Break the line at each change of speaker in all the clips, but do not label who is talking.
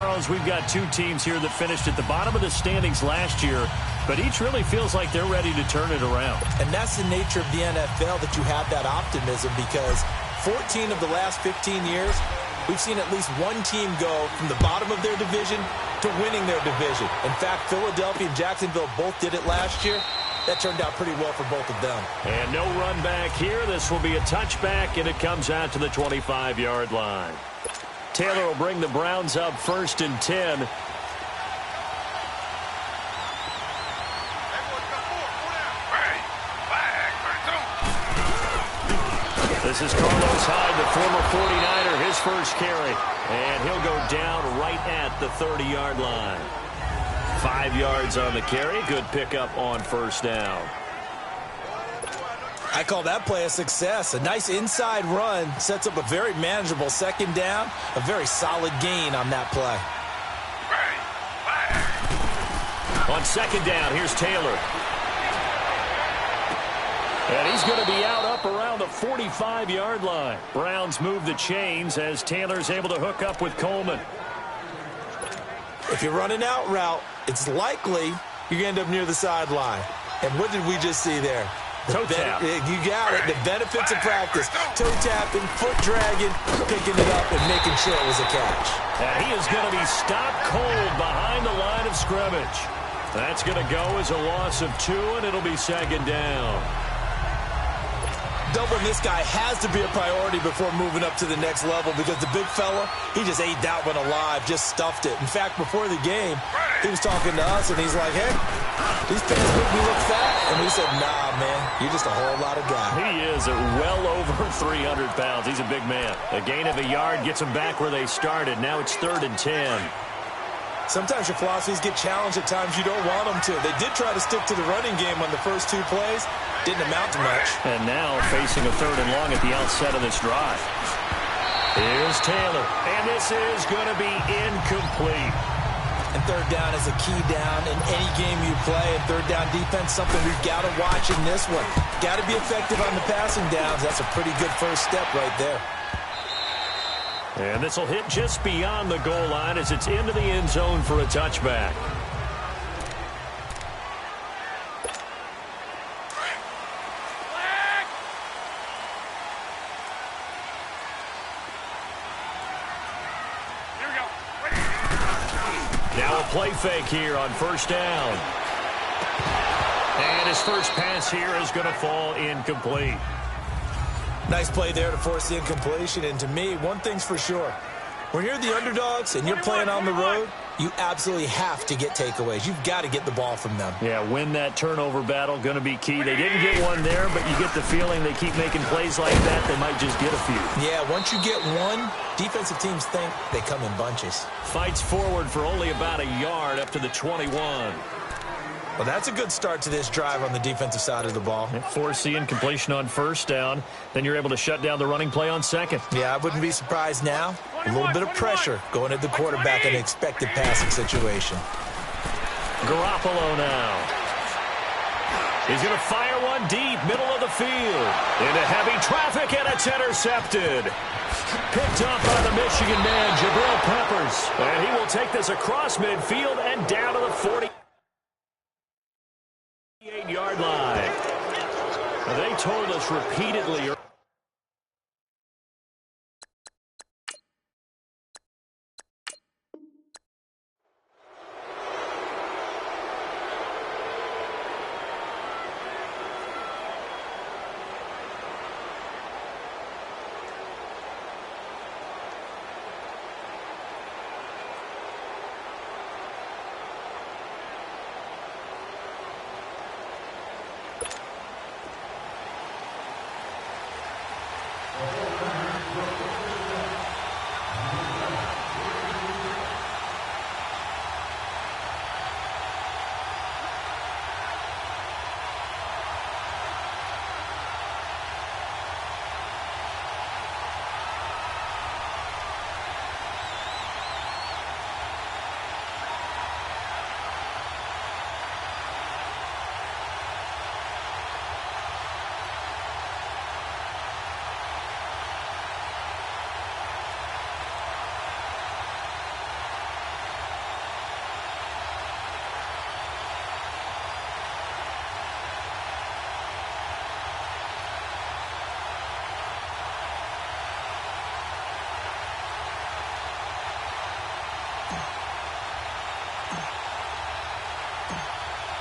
Charles, we've got two teams here that finished at the bottom of the standings last year, but each really feels like they're ready to turn it around.
And that's the nature of the NFL, that you have that optimism, because 14 of the last 15 years, we've seen at least one team go from the bottom of their division to winning their division. In fact, Philadelphia and Jacksonville both did it last year. That turned out pretty well for both of them.
And no run back here. This will be a touchback, and it comes out to the 25-yard line. Taylor will bring the Browns up 1st and 10. This is Carlos Hyde, the former 49er, his first carry. And he'll go down right at the 30-yard line. 5 yards on the carry. Good pickup on first down.
I call that play a success. A nice inside run sets up a very manageable second down. A very solid gain on that play.
On second down, here's Taylor. And he's going to be out up around the 45-yard line. Browns move the chains as Taylor's able to hook up with Coleman.
If you're running out route, it's likely you're going to end up near the sideline. And what did we just see there?
Toe tap.
You got it. The benefits of practice. Toe tapping, foot dragging, picking it up, and making sure it was a catch.
And he is going to be stopped cold behind the line of scrimmage. That's going to go as a loss of 2, and it'll be second down.
Doubling this guy has to be a priority before moving up to the next level, because the big fella, he just ate that one alive, just stuffed it. In fact, before the game, he was talking to us, and he's like, hey, these pants make me look fat. And we said, nah, man, you're just a whole lot of guy.
He is at well over 300 pounds. He's a big man. A gain of a yard gets him back where they started. Now it's 3rd and 10.
Sometimes your philosophies get challenged at times you don't want them to. They did try to stick to the running game on the first 2 plays. Didn't amount to much.
And now facing a 3rd and long at the outset of this drive. Here's Taylor. And this is going to be incomplete.
And third down is a key down in any game you play. And third down defense, something we've got to watch in this one. Got to be effective on the passing downs. That's a pretty good first step right there.
And this will hit just beyond the goal line as it's into the end zone for a touchback. Now a play fake here on first down. And his first pass here is going to fall incomplete.
Nice play there to force the incompletion. And to me, one thing's for sure. When you're the underdogs and you're playing on the road, you absolutely have to get takeaways. You've got to get the ball from them.
Yeah, win that turnover battle, going to be key. They didn't get one there, but you get the feeling they keep making plays like that, they might just get a few.
Yeah, once you get one, defensive teams think they come in bunches.
Fights forward for only about a yard up to the 21.
Well, that's a good start to this drive on the defensive side of the ball.
Force the incompletion on first down. Then you're able to shut down the running play on second.
Yeah, I wouldn't be surprised now. A little bit of pressure going at the quarterback in an expected passing situation.
Garoppolo now. He's going to fire one deep, middle of the field. Into heavy traffic, and it's intercepted. Picked up by the Michigan man, Jabril Peppers. And he will take this across midfield and down to the 48-yard line. They told us repeatedly.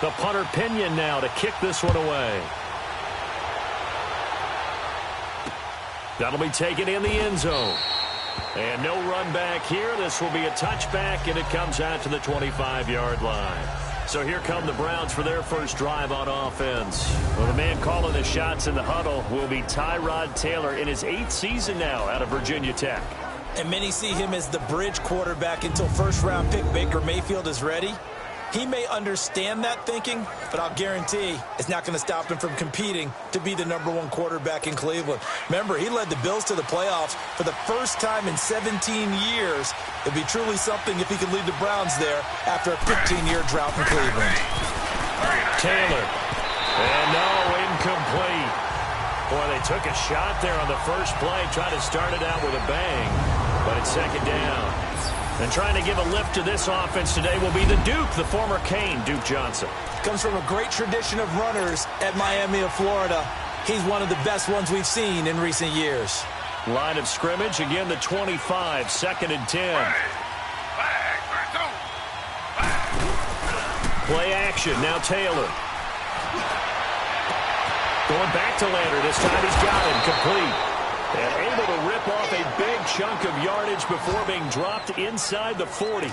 The punter Pinion now to kick this one away. That'll be taken in the end zone. And no run back here. This will be a touchback, and it comes out to the 25-yard line. So here come the Browns for their first drive on offense. Well, the man calling the shots in the huddle will be Tyrod Taylor in his 8th season now out of Virginia Tech.
And many see him as the bridge quarterback until first-round pick Baker Mayfield is ready. He may understand that thinking, but I'll guarantee it's not going to stop him from competing to be the #1 quarterback in Cleveland. Remember, he led the Bills to the playoffs for the first time in 17 years. It'd be truly something if he could lead the Browns there after a 15-year drought in Cleveland.
Taylor. And no, incomplete. Boy, they took a shot there on the first play, tried to start it out with a bang, but it's second down. And trying to give a lift to this offense today will be the Duke, the former Cane, Duke Johnson.
Comes from a great tradition of runners at Miami of Florida. He's one of the best ones we've seen in recent years.
Line of scrimmage, again the 25, 2nd and 10. Play action, now Taylor. Going back to Lander, this time he's got him, complete. And able to rip off a big chunk of yardage before being dropped inside the 40.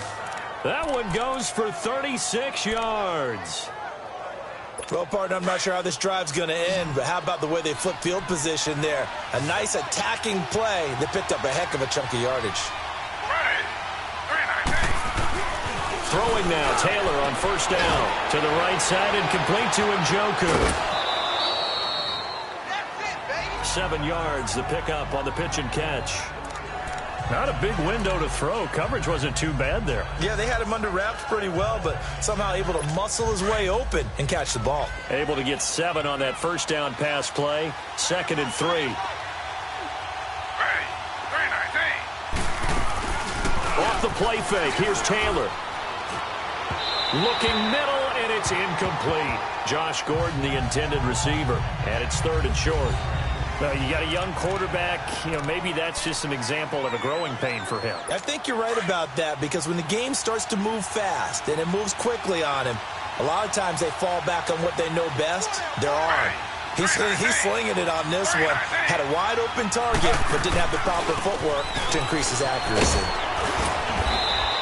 That one goes for 36 yards.
Well, partner, I'm not sure how this drive's going to end, but how about the way they flip field position there? A nice attacking play that picked up a heck of a chunk of yardage.
Throwing now, Taylor on first down. To the right side and complete to Njoku. 7 yards, the pickup on the pitch and catch. Not a big window to throw. Coverage wasn't too bad there.
Yeah, they had him under wraps pretty well, but somehow able to muscle his way open and catch the ball.
Able to get 7 on that first down pass play. 2nd and 3. Off the play fake, here's Taylor. Looking middle, and it's incomplete. Josh Gordon, the intended receiver, and it's 3rd and short. You got a young quarterback, maybe that's just an example of a growing pain for him.
I think you're right about that, because when the game starts to move fast and it moves quickly on him, a lot of times they fall back on what they know best, their arm. He's slinging it on this one. Had a wide open target, but didn't have the proper footwork to increase his accuracy.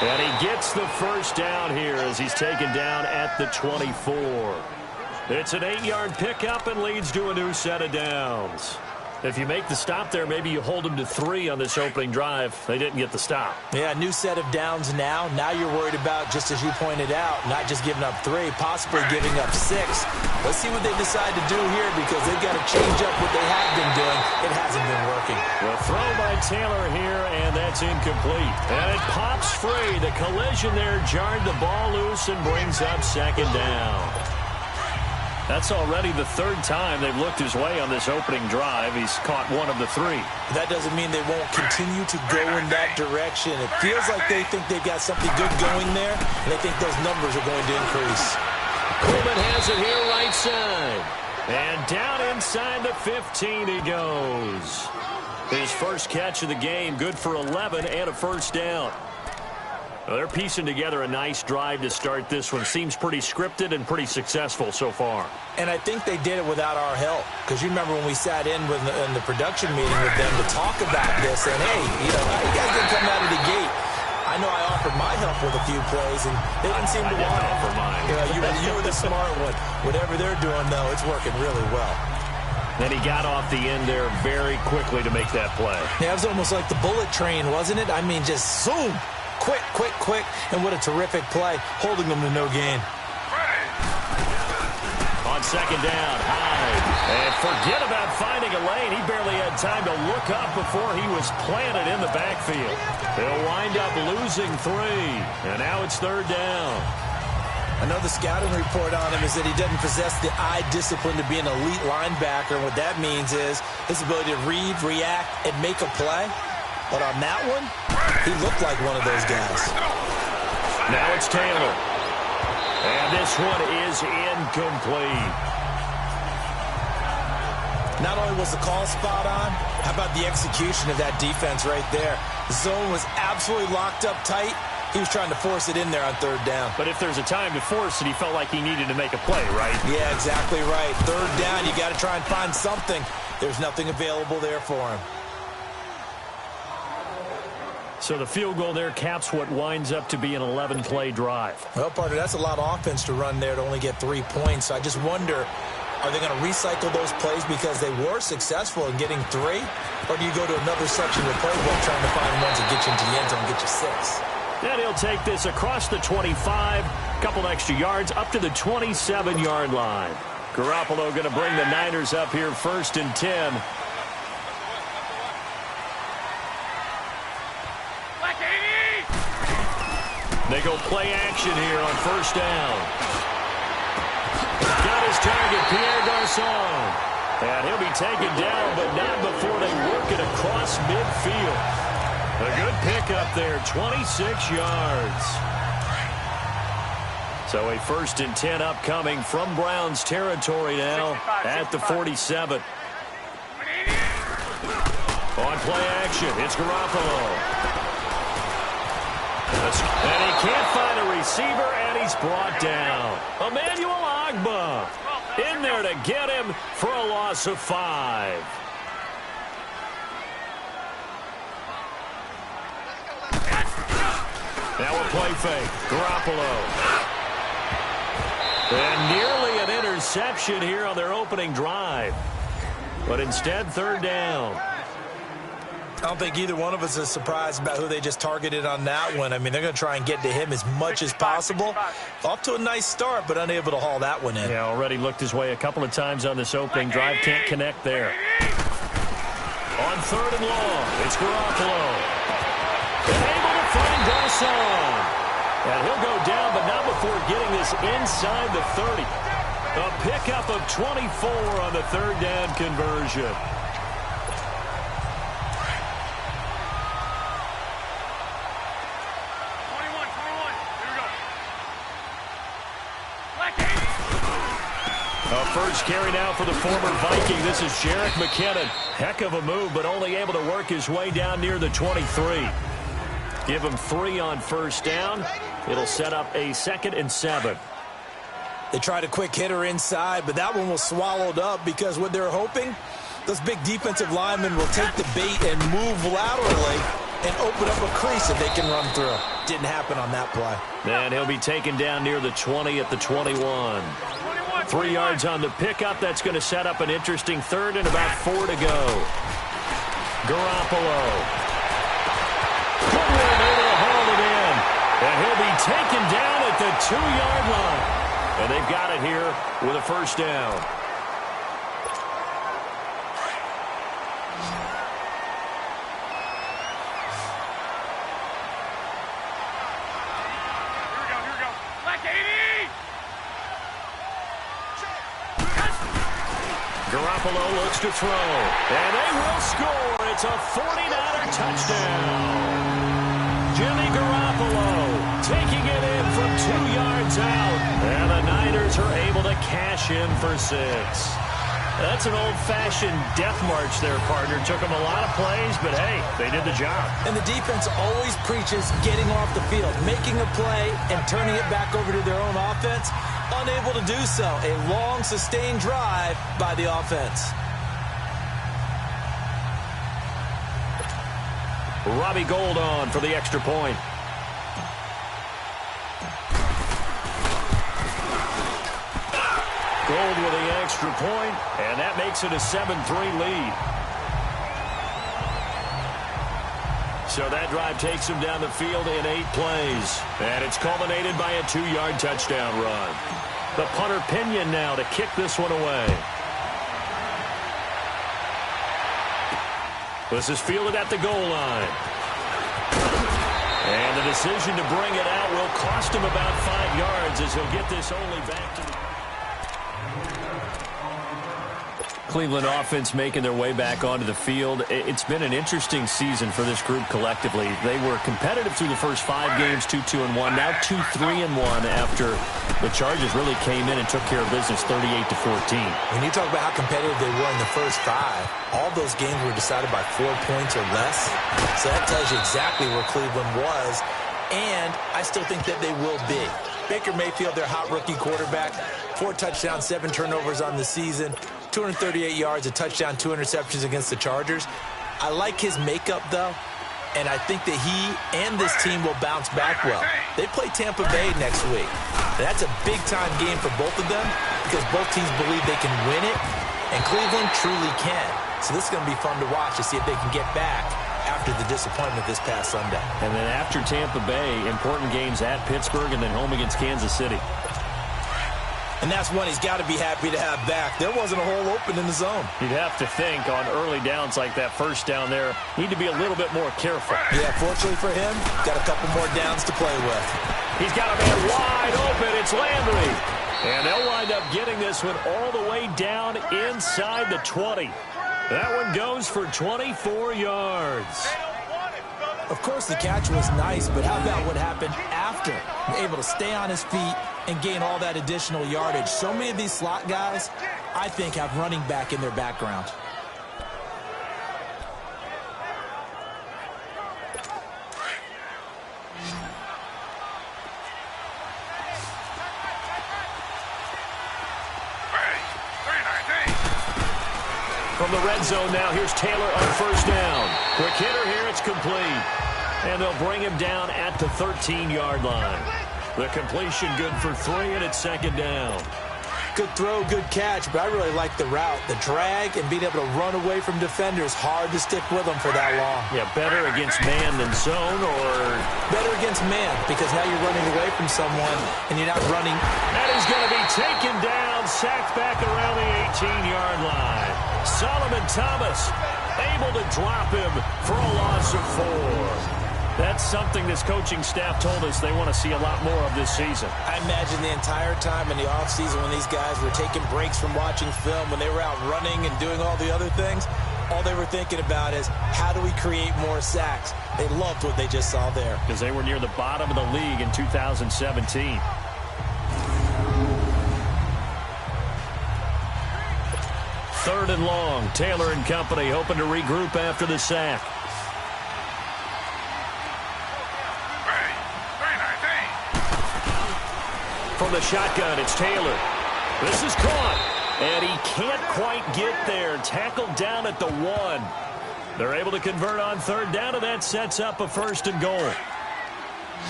And he gets the first down here as he's taken down at the 24. It's an 8-yard pickup and leads to a new set of downs. If you make the stop there, maybe you hold them to 3 on this opening drive. They didn't get the stop.
Yeah, new set of downs now. Now you're worried about, just as you pointed out, not just giving up 3, possibly giving up 6. Let's see what they decide to do here, because they've got to change up what they have been doing. It hasn't been working.
The throw by Taylor here, and that's incomplete. And it pops free. The collision there jarred the ball loose and brings up 2nd down. That's already the 3rd time they've looked his way on this opening drive. He's caught 1 of the 3.
That doesn't mean they won't continue to go in that direction. It feels like they think they've got something good going there, and they think those numbers are going to increase.
Coleman has it here right side. And down inside the 15 he goes. His first catch of the game, good for 11 and a first down. Well, they're piecing together a nice drive to start this one. Seems pretty scripted and pretty successful so far.
And I think they did it without our help. Because you remember when we sat in the production meeting with them to talk about this, and hey, you guys didn't come out of the gate. I know I offered my help with a few plays, and they didn't seem to want it.
Offer mine.
You were the smart one. Whatever they're doing, though, it's working really well.
Then he got off the end there very quickly to make that play.
Yeah, it was almost like the bullet train, wasn't it? I mean, just zoom. Quick, and what a terrific play, holding them to no gain.
On 2nd down, Hyde. And forget about finding a lane. He barely had time to look up before he was planted in the backfield. They'll wind up losing 3, and now it's 3rd down.
I know the scouting report on him is that he doesn't possess the eye discipline to be an elite linebacker. And what that means is his ability to read, react, and make a play. But on that one, he looked like one of those guys.
Now it's Taylor. And this one is incomplete.
Not only was the call spot on, how about the execution of that defense right there? The zone was absolutely locked up tight. He was trying to force it in there on third down.
But if there's a time to force it, he felt like he needed to make a play, right?
Yeah, exactly right. Third down, you got to try and find something. There's nothing available there for him.
So the field goal there caps what winds up to be an 11-play drive.
Well, partner, that's a lot of offense to run there to only get 3 points. I just wonder, are they going to recycle those plays because they were successful in getting 3? Or do you go to another section of the playbook trying to find ones that get you into the end zone and get you 6?
And he'll take this across the 25, couple extra yards up to the 27-yard line. Garoppolo going to bring the Niners up here 1st and 10. They go play action here on 1st down. Got his target, Pierre Garçon. And he'll be taken down, but not before they work it across midfield. A good pickup there, 26 yards. So a 1st and 10 upcoming from Browns territory now at the 47. On play action, it's Garoppolo. And he can't find a receiver, and he's brought down. Emmanuel Ogbah in there to get him for a loss of 5. Now a play fake. Garoppolo. And nearly an interception here on their opening drive. But instead, 3rd down.
I don't think either one of us is surprised about who they just targeted on that one. I mean, they're going to try and get to him as much as possible. Off to a nice start, but unable to haul that one in.
Yeah, already looked his way a couple of times on this opening drive. Can't connect there. On 3rd and long, it's Garoppolo. And able to find Garçon. And he'll go down, but not before getting this inside the 30. A pickup of 24 on the 3rd down conversion. First carry now for the former Viking. This is Jerick McKinnon. Heck of a move, but only able to work his way down near the 23. Give him 3 on 1st down. It'll set up a 2nd and 7.
They tried a quick hitter inside, but that one was swallowed up because what they're hoping, those big defensive linemen will take the bait and move laterally and open up a crease that they can run through. Didn't happen on that play.
And he'll be taken down near the 20 at the 21. 3 yards on the pickup. That's going to set up an interesting 3rd and about 4 to go. Garoppolo. Good one, able to haul it in. And he'll be taken down at the 2-yard line. And they've got it here with a 1st down. Garoppolo looks to throw, and they will score. It's a 49er touchdown. Jimmy Garoppolo taking it in from 2 yards out, and the Niners are able to cash in for 6. That's an old-fashioned death march there, partner. Took them a lot of plays, but hey, they did the job.
And the defense always preaches getting off the field, making a play, and turning it back over to their own offense. Unable to do so. A long, sustained drive by the offense.
Robbie Gould on for the extra point. Gould with the extra point, and that makes it a 7-3 lead. So that drive takes him down the field in 8 plays. And it's culminated by a 2-yard touchdown run. The punter Pinion now to kick this one away. This is fielded at the goal line. And the decision to bring it out will cost him about 5 yards as he'll get this only back to the... Cleveland offense making their way back onto the field. It's been an interesting season for this group collectively. They were competitive through the first 5 games, 2-2-1. Now 2-3-1 after the Chargers really came in and took care of business 38-14.
When you talk about how competitive they were in the first 5, all those games were decided by 4 points or less. So that tells you exactly where Cleveland was. and I still think that they will be. Baker Mayfield, their hot rookie quarterback, 4 touchdowns, 7 turnovers on the season, 238 yards, a touchdown, 2 interceptions against the Chargers. I like his makeup, though, and I think that he and this team will bounce back well. They play Tampa Bay next week. That's a big-time game for both of them because both teams believe they can win it, and Cleveland truly can. So this is going to be fun to watch to see if they can get back after the disappointment this past Sunday.
And then after Tampa Bay, important games at Pittsburgh and then home against Kansas City.
And that's one he's got to be happy to have back. There wasn't a hole open in the zone.
You'd have to think on early downs like that first down there, need to be a little bit more careful.
Yeah, fortunately for him, got a couple more downs to play with.
He's got a man wide open. It's Landry. And they'll wind up getting this one all the way down inside the 20. That one goes for 24 yards.
Of course, the catch was nice, but how about what happened after? Able to stay on his feet and gain all that additional yardage. So many of these slot guys, I think, have running back in their background.
From the red zone now, here's Taylor on first down. Quick hitter here, it's complete. And they'll bring him down at the 13-yard line. The completion good for 3, and it's second down.
Good throw, good catch, but I really like the route. The drag and being able to run away from defenders, hard to stick with them for that long.
Yeah, better against man than zone, or?
Better against man, because now you're running away from someone, and you're not running.
And he's going to be taken down, sacked back around the 18-yard line. Solomon Thomas able to drop him for a loss of 4. That's something this coaching staff told us they want to see a lot more of this season.
I imagine the entire time in the offseason when these guys were taking breaks from watching film, when they were out running and doing all the other things, all they were thinking about is, how do we create more sacks? They loved what they just saw there.
Because they were near the bottom of the league in 2017. Third and long. Taylor and company hoping to regroup after the sack. From the shotgun, it's Taylor. This is caught, and he can't quite get there. Tackled down at the 1. They're able to convert on third down, and that sets up a first and goal.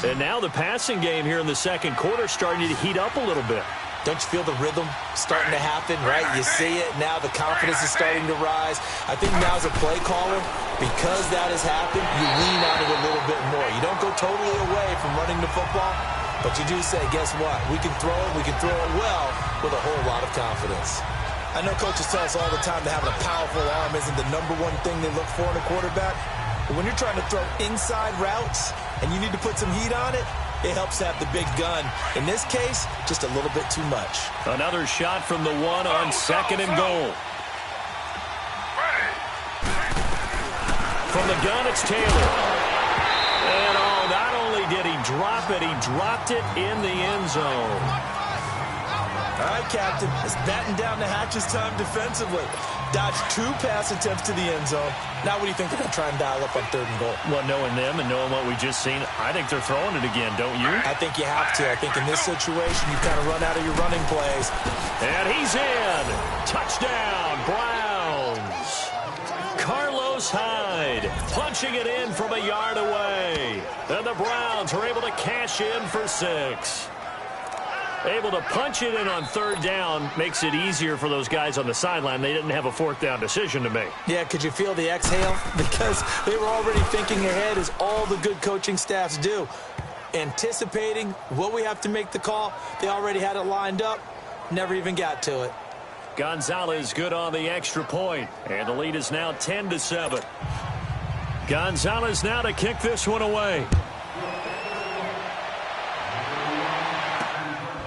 And now the passing game here in the second quarter starting to heat up a little bit.
Don't you feel the rhythm starting to happen, right? You see it. Now the confidence is starting to rise. I think now as a play caller, because that has happened, you lean on it a little bit more. You don't go totally away from running the football, but you do say, guess what? We can throw it well with a whole lot of confidence. I know coaches tell us all the time that having a powerful arm isn't the number one thing they look for in a quarterback. But when you're trying to throw inside routes and you need to put some heat on it, it helps to have the big gun. In this case, just a little bit too much.
Another shot from the 1 on second and goal. From the gun, it's Taylor. And not only did he drop it, he dropped it in the end zone.
All right, Captain. It's batten down the hatches time defensively. Dodged 2 pass attempts to the end zone. Now what do you think they're going to try and dial up on third and goal?
Well, knowing them and knowing what we just seen, I think they're throwing it again, don't you?
I think you have to. I think in this situation, you kind of run out of your running plays.
And he's in. Touchdown, Browns. Carlos Hyde punching it in from a yard away. And the Browns are able to cash in for 6. Able to punch it in on third down makes it easier for those guys on the sideline. They didn't have a fourth down decision to make.
Yeah, could you feel the exhale? Because they were already thinking ahead, as all the good coaching staffs do. Anticipating what we have to make the call. They already had it lined up. Never even got to it.
Gonzalez good on the extra point. And the lead is now 10-7. Gonzalez now to kick this one away.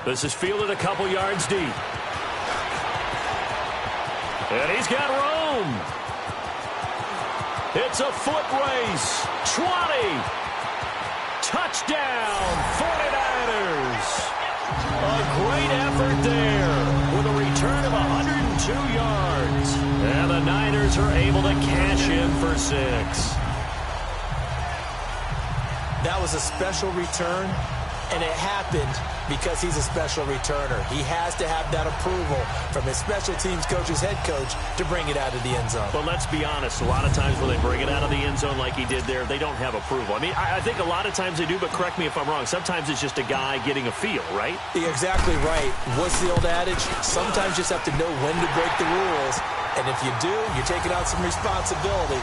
This is fielded a couple yards deep. And he's got room. It's a foot race. 20. Touchdown, 49ers. A great effort there with a return of 102 yards. And the Niners are able to cash in for 6.
That was a special return, and it happened because he's a special returner. He has to have that approval from his special teams coach's head coach to bring it out of the end zone.
But let's be honest, a lot of times when they bring it out of the end zone like he did there, they don't have approval. I mean, I think a lot of times they do, but correct me if I'm wrong. Sometimes it's just a guy getting a feel, right?
You're exactly right. What's the old adage? Sometimes you just have to know when to break the rules. And if you do, you're taking on some responsibility.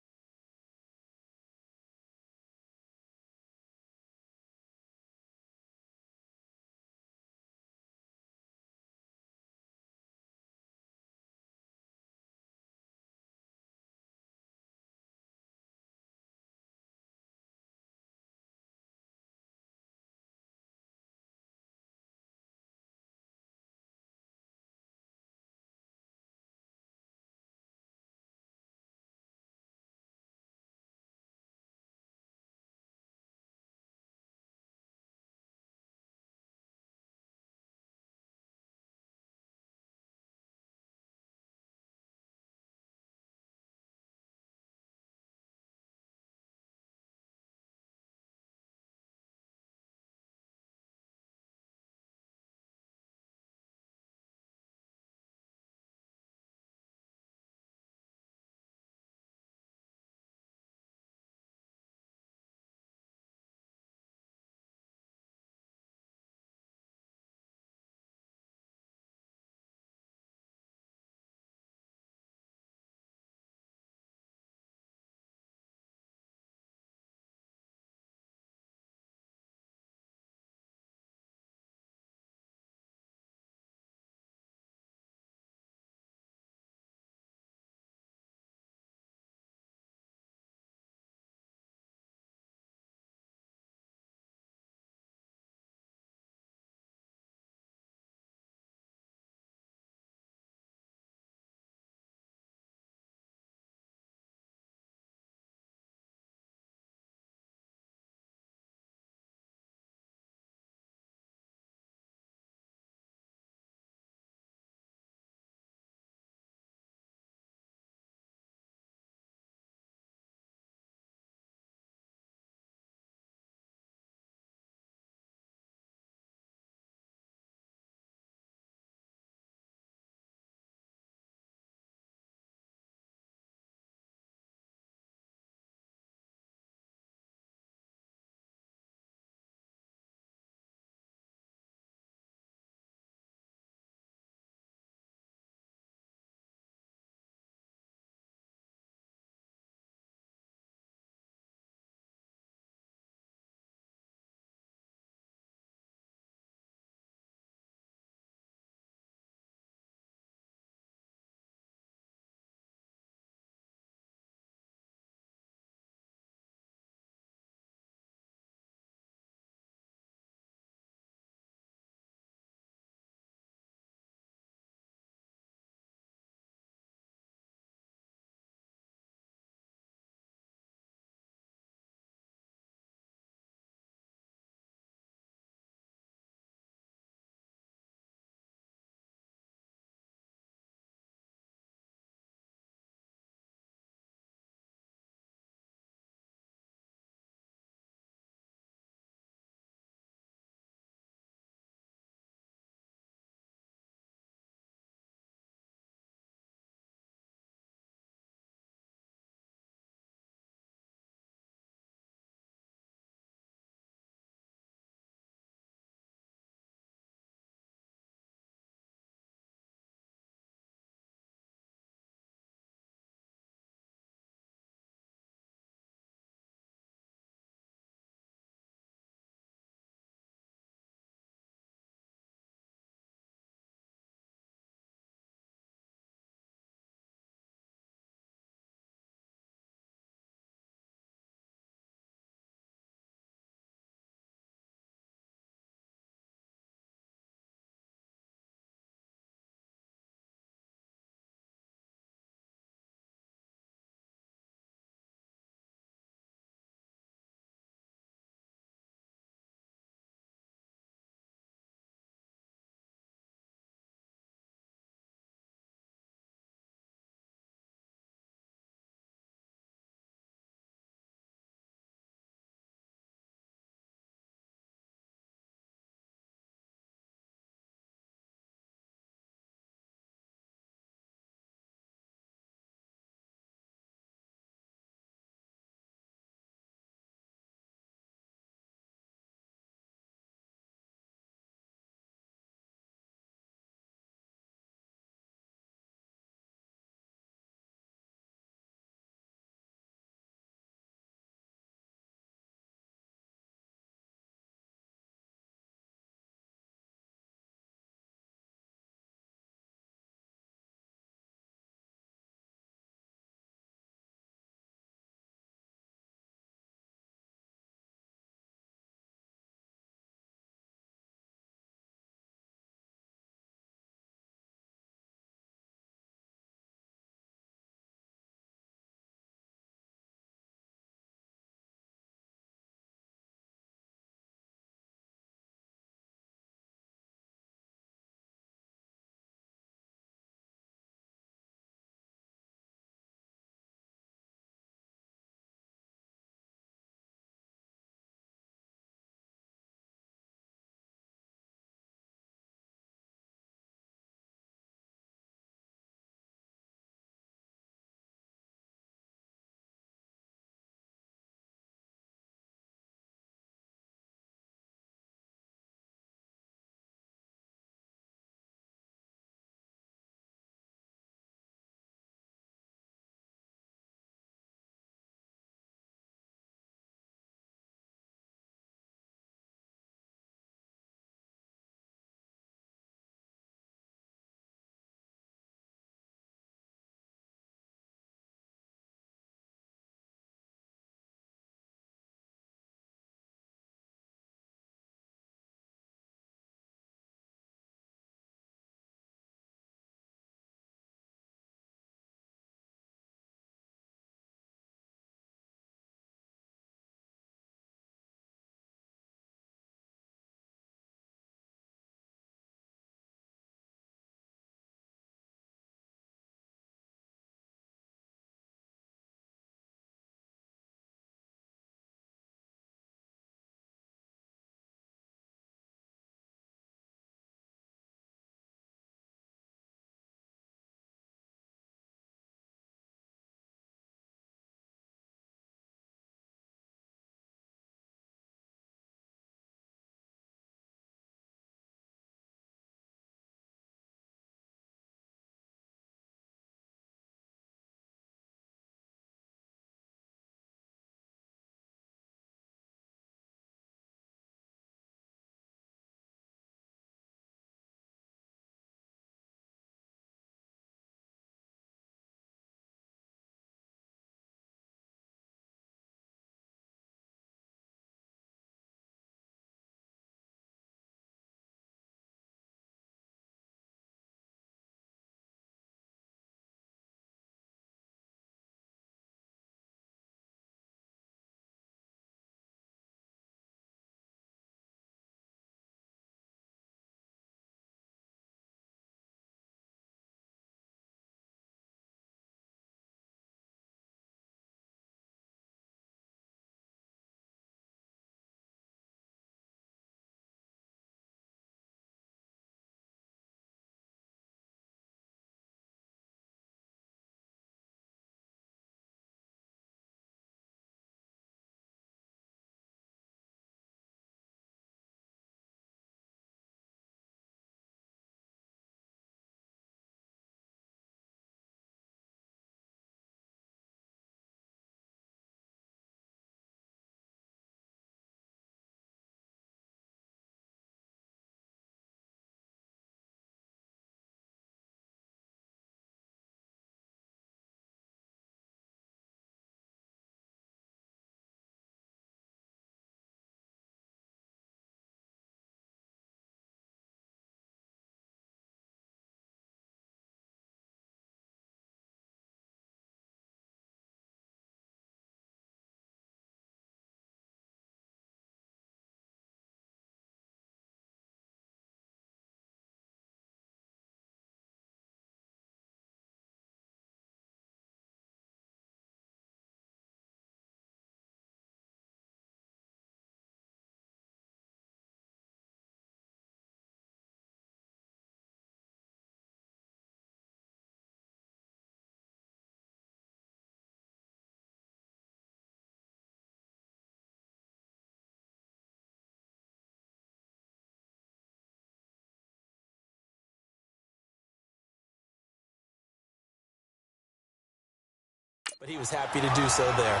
But he was happy to do so there.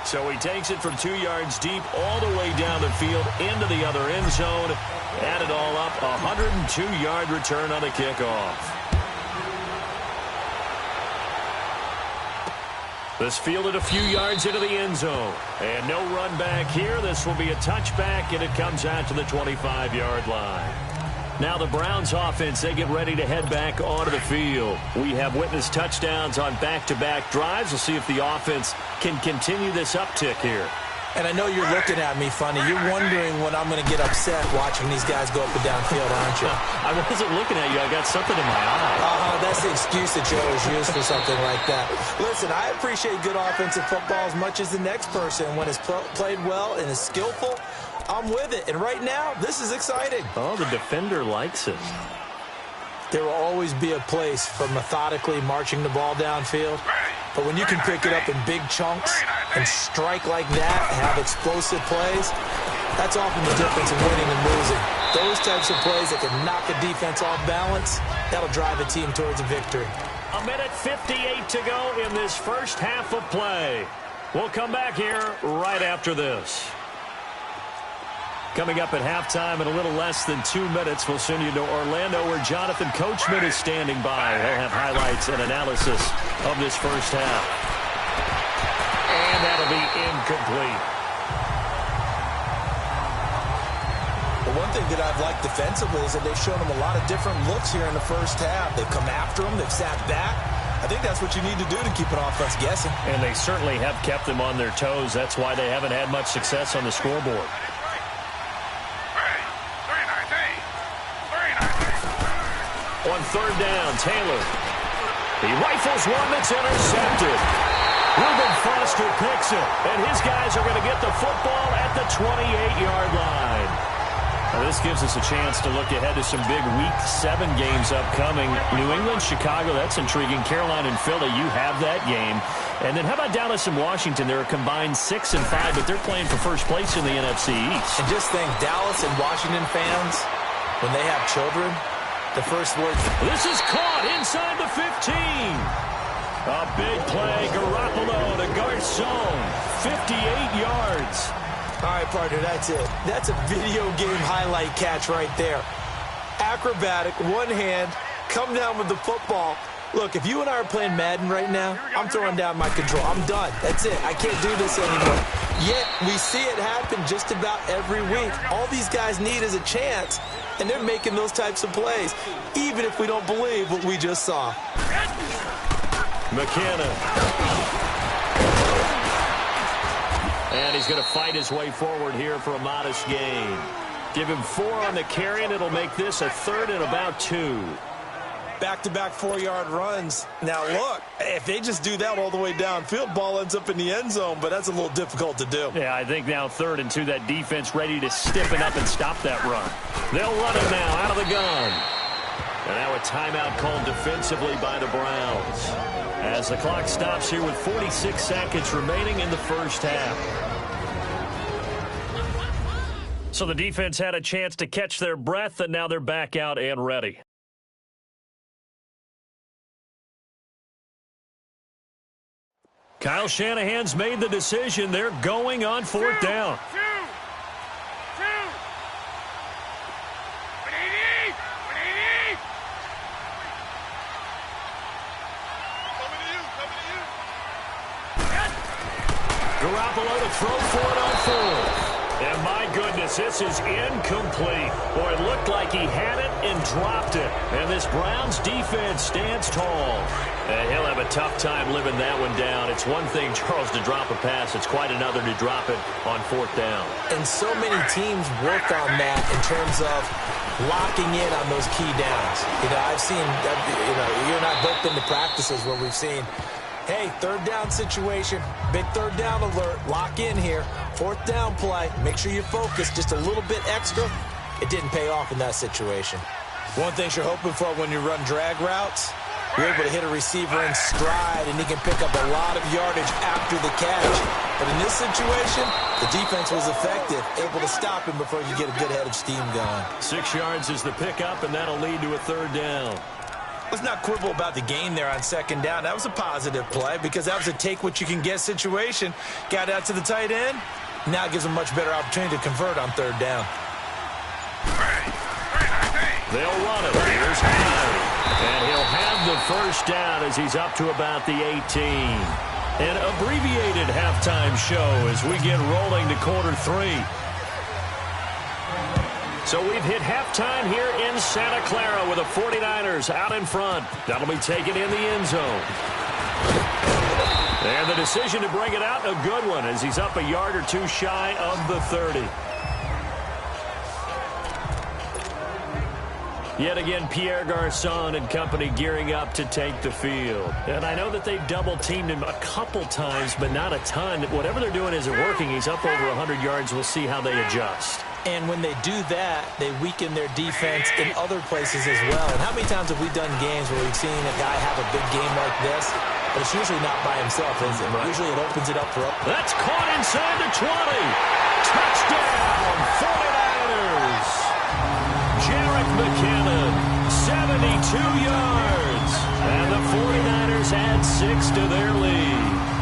So he takes it from 2 yards deep all the way down the field into the other end zone. Add it all up, a 102-yard return on the kickoff. This fielded a few yards into the end zone. And no run back here. This will be a touchback, and it comes out to the 25-yard line. Now the Browns offense, they get ready to head back onto the field. We have witnessed touchdowns on back-to-back drives. We'll see if the offense can continue this uptick here.
And I know you're looking at me funny. You're wondering when I'm going to get upset watching these guys go up and down field, aren't you?
I wasn't looking at you. I got something in my eye.
That's the excuse that you always use for something like that. Listen, I appreciate good offensive football as much as the next person. When it's played well and is skillful, I'm with it. And right now, this is exciting.
Oh, the defender likes it.
There will always be a place for methodically marching the ball downfield. But when you can pick it up in big chunks and strike like that, have explosive plays, that's often the difference in winning and losing. Those types of plays that can knock a defense off balance, that'll drive a team towards a victory.
1:58 to go in this first half of play. We'll come back here right after this. Coming up at halftime in a little less than 2 minutes, we'll send you to Orlando where Jonathan Coachman is standing by. He'll have highlights and analysis of this first half. And that'll be incomplete.
Well, one thing that I've liked defensively is that they've shown them a lot of different looks here in the first half. They've come after them. They've sat back. I think that's what you need to do to keep an offense guessing.
And they certainly have kept them on their toes. That's why they haven't had much success on the scoreboard. On third down, Taylor. He rifles one that's intercepted. Reuben Foster picks it, and his guys are going to get the football at the 28-yard line. Now, this gives us a chance to look ahead to some big Week 7 games upcoming. New England, Chicago, that's intriguing. Carolina and Philly, you have that game. And then how about Dallas and Washington? They're a combined 6-5, but they're playing for first place in the NFC East.
And just think, Dallas and Washington fans, when they have children, the first word.
This is caught inside the 15. A big play. Garoppolo to Garcon. 58 yards.
All right, partner, that's it. That's a video game highlight catch right there. Acrobatic, one hand, come down with the football. Look, if you and I are playing Madden right now, I'm throwing down my control. I'm done. That's it. I can't do this anymore. Yet, we see it happen just about every week. All these guys need is a chance, and they're making those types of plays, even if we don't believe what we just saw.
McKenna. And he's going to fight his way forward here for a modest gain. Give him 4 on the carry, and it'll make this a 3rd and about 2.
Back-to-back 4-yard runs. Now, look, if they just do that all the way downfield, ball ends up in the end zone, but that's a little difficult to do.
Yeah, I think now 3rd and 2, that defense ready to stiffen up and stop that run. They'll run it now out of the gun. And now a timeout called defensively by the Browns. As the clock stops here with 46 seconds remaining in the first half. So the defense had a chance to catch their breath, and now they're back out and ready. Kyle Shanahan's made the decision. They're going on 4th down. Garoppolo to throw for it on 4th. And my goodness, this is incomplete. Boy, it looked like he had it and dropped it. And this Browns defense stands tall. And he'll have a tough time living that one down. It's one thing, Charles, to drop a pass. It's quite another to drop it on 4th down.
And so many teams work on that in terms of locking in on those key downs. You know, I've seen, you and I both been to practices where we've seen, hey, 3rd down situation, big 3rd down alert, lock in here, 4th down play, make sure you focus just a little bit extra. It didn't pay off in that situation. One thing you're hoping for when you run drag routes, you're able to hit a receiver in stride, and he can pick up a lot of yardage after the catch. But in this situation, the defense was effective, able to stop him before you get a good head of steam going.
6 yards is the pickup, and that'll lead to a 3rd down.
Let's not quibble about the gain there on second down. That was a positive play because that was a take-what-you-can-get situation. Got out to the tight end. Now gives him a much better opportunity to convert on third down.
They'll run it. Here's Hyde. And he'll have the first down as he's up to about the 18. An abbreviated halftime show as we get rolling to quarter 3. So we've hit halftime here in Santa Clara with the 49ers out in front. That'll be taken in the end zone. And the decision to bring it out, a good one, as he's up a yard or two shy of the 30. Yet again, Pierre Garçon and company gearing up to take the field. And I know that they've double-teamed him a couple times, but not a ton. Whatever they're doing isn't working. He's up over 100 yards. We'll see how they adjust.
And when they do that, they weaken their defense in other places as well. And how many times have we done games where we've seen a guy have a big game like this? But it's usually not by himself, is it? Right. Usually it opens it up for...
That's caught inside the 20. Touchdown, 49ers. Jerick McKinnon, 72 yards. And the 49ers add 6 to their lead.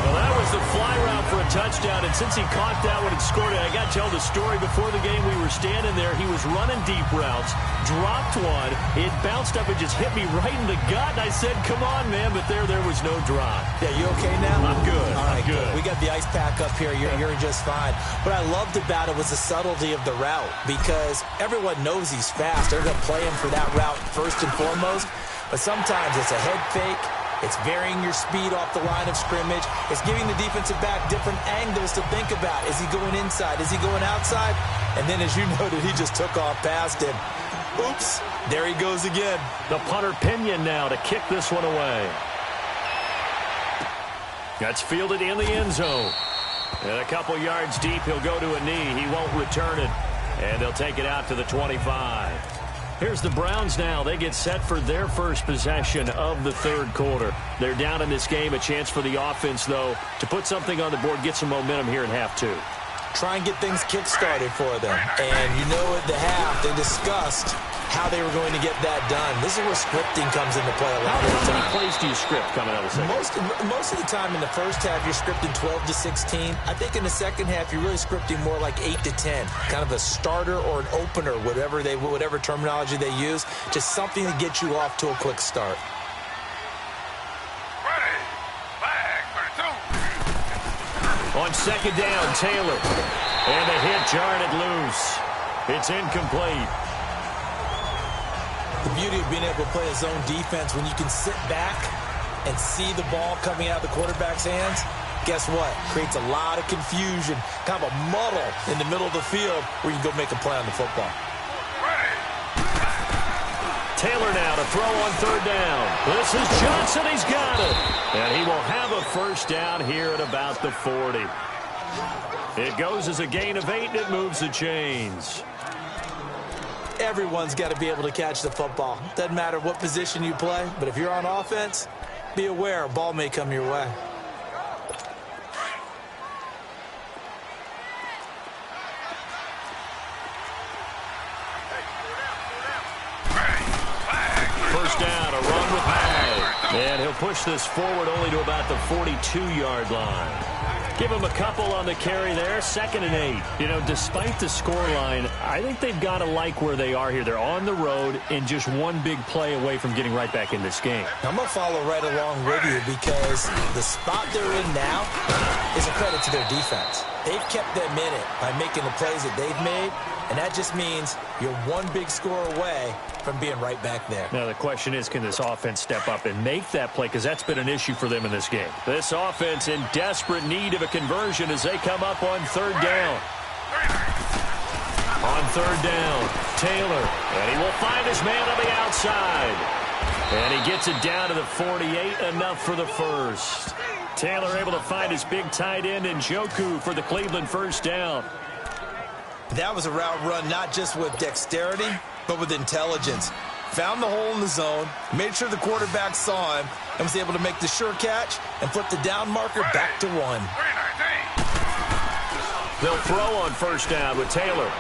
Well, that was the fly route for a touchdown, and since he caught that one and scored it, I got to tell the story. Before the game, we were standing there. He was running deep routes, dropped one. It bounced up and just hit me right in the gut, and I said, come on, man, but there was no drop.
Yeah, you okay now?
I'm good.
All right,
I'm good.
We got the ice pack up here. You're just fine. What I loved about it was the subtlety of the route, because everyone knows he's fast. They're going to play him for that route first and foremost, but sometimes it's a head fake. It's varying your speed off the line of scrimmage. It's giving the defensive back different angles to think about. Is he going inside? Is he going outside? And then, as you noted, he just took off past him. Oops, there he goes again.
The punter Pinion now to kick this one away. That's fielded in the end zone. And a couple yards deep, he'll go to a knee. He won't return it. And they'll take it out to the 25. Here's the Browns now. They get set for their first possession of the third quarter. They're down in this game. A chance for the offense, though, to put something on the board, get some momentum here in half 2.
Try and get things kick-started for them. And you know at the half, they discussed how they were going to get that done. This is where scripting comes into play a lot of the time.
How many plays do you script coming out of the second?
Most of the time in the first half, you're scripting 12 to 16. I think in the second half, you're really scripting more like 8 to 10. Kind of a starter or an opener, whatever terminology they use. Just something to get you off to a quick start.
On second down, Taylor. And the hit jarred it loose. It's incomplete.
The beauty of being able to play a zone defense when you can sit back and see the ball coming out of the quarterback's hands, guess what? Creates a lot of confusion, kind of a muddle in the middle of the field where you can go make a play on the football.
Taylor now to throw on third down. This is Johnson. He's got it. And he will have a first down here at about the 40. It goes as a gain of 8, and it moves the chains.
Everyone's got to be able to catch the football. Doesn't matter what position you play, but if you're on offense, be aware a ball may come your way.
First down, a run with Hyde. And he'll push this forward only to about the 42-yard line. Give him a couple on the carry there. 2nd and 8. You know, despite the scoreline, I think they've got to like where they are here. They're on the road and just one big play away from getting right back in this game.
I'm going to follow right along with you because the spot they're in now is a credit to their defense. They've kept them in it by making the plays that they've made, and that just means you're one big score away from being right back there.
Now, the question is, can this offense step up and make that play? Because that's been an issue for them in this game. This offense in desperate need of a conversion as they come up on third down. On third down, Taylor. And he will find his man on the outside. And he gets it down to the 48, enough for the first. Taylor able to find his big tight end in Njoku for the Cleveland first down.
That was a route run not just with dexterity, but with intelligence. Found the hole in the zone, made sure the quarterback saw him, and was able to make the sure catch and flip the down marker back to 1.
They'll throw on first down with Taylor.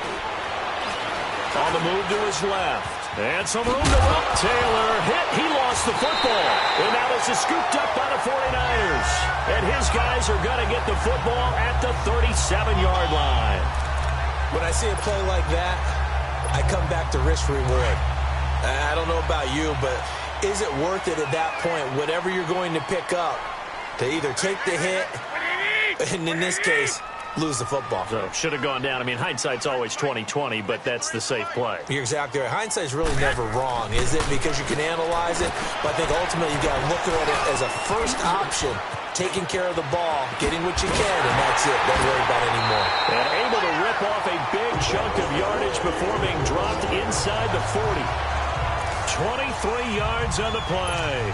On the move to his left. And some room to run. Taylor hit. He lost the football. And now this is scooped up by the 49ers. And his guys are going to get the football at the 37-yard line.
When I see a play like that, I come back to risk reward. I don't know about you, but is it worth it at that point, whatever you're going to pick up, to either take the hit, and in this case, lose the football?
So should have gone down. I mean, hindsight's always 20/20, but that's the safe play.
You're exactly right. Hindsight's really never wrong, is it? Because you can analyze it, but I think ultimately you got to look at it as a first option, taking care of the ball, getting what you can, and that's it. Don't worry about it anymore.
And able to rip off a big chunk of yardage before being dropped inside the 40. 23 yards on the play.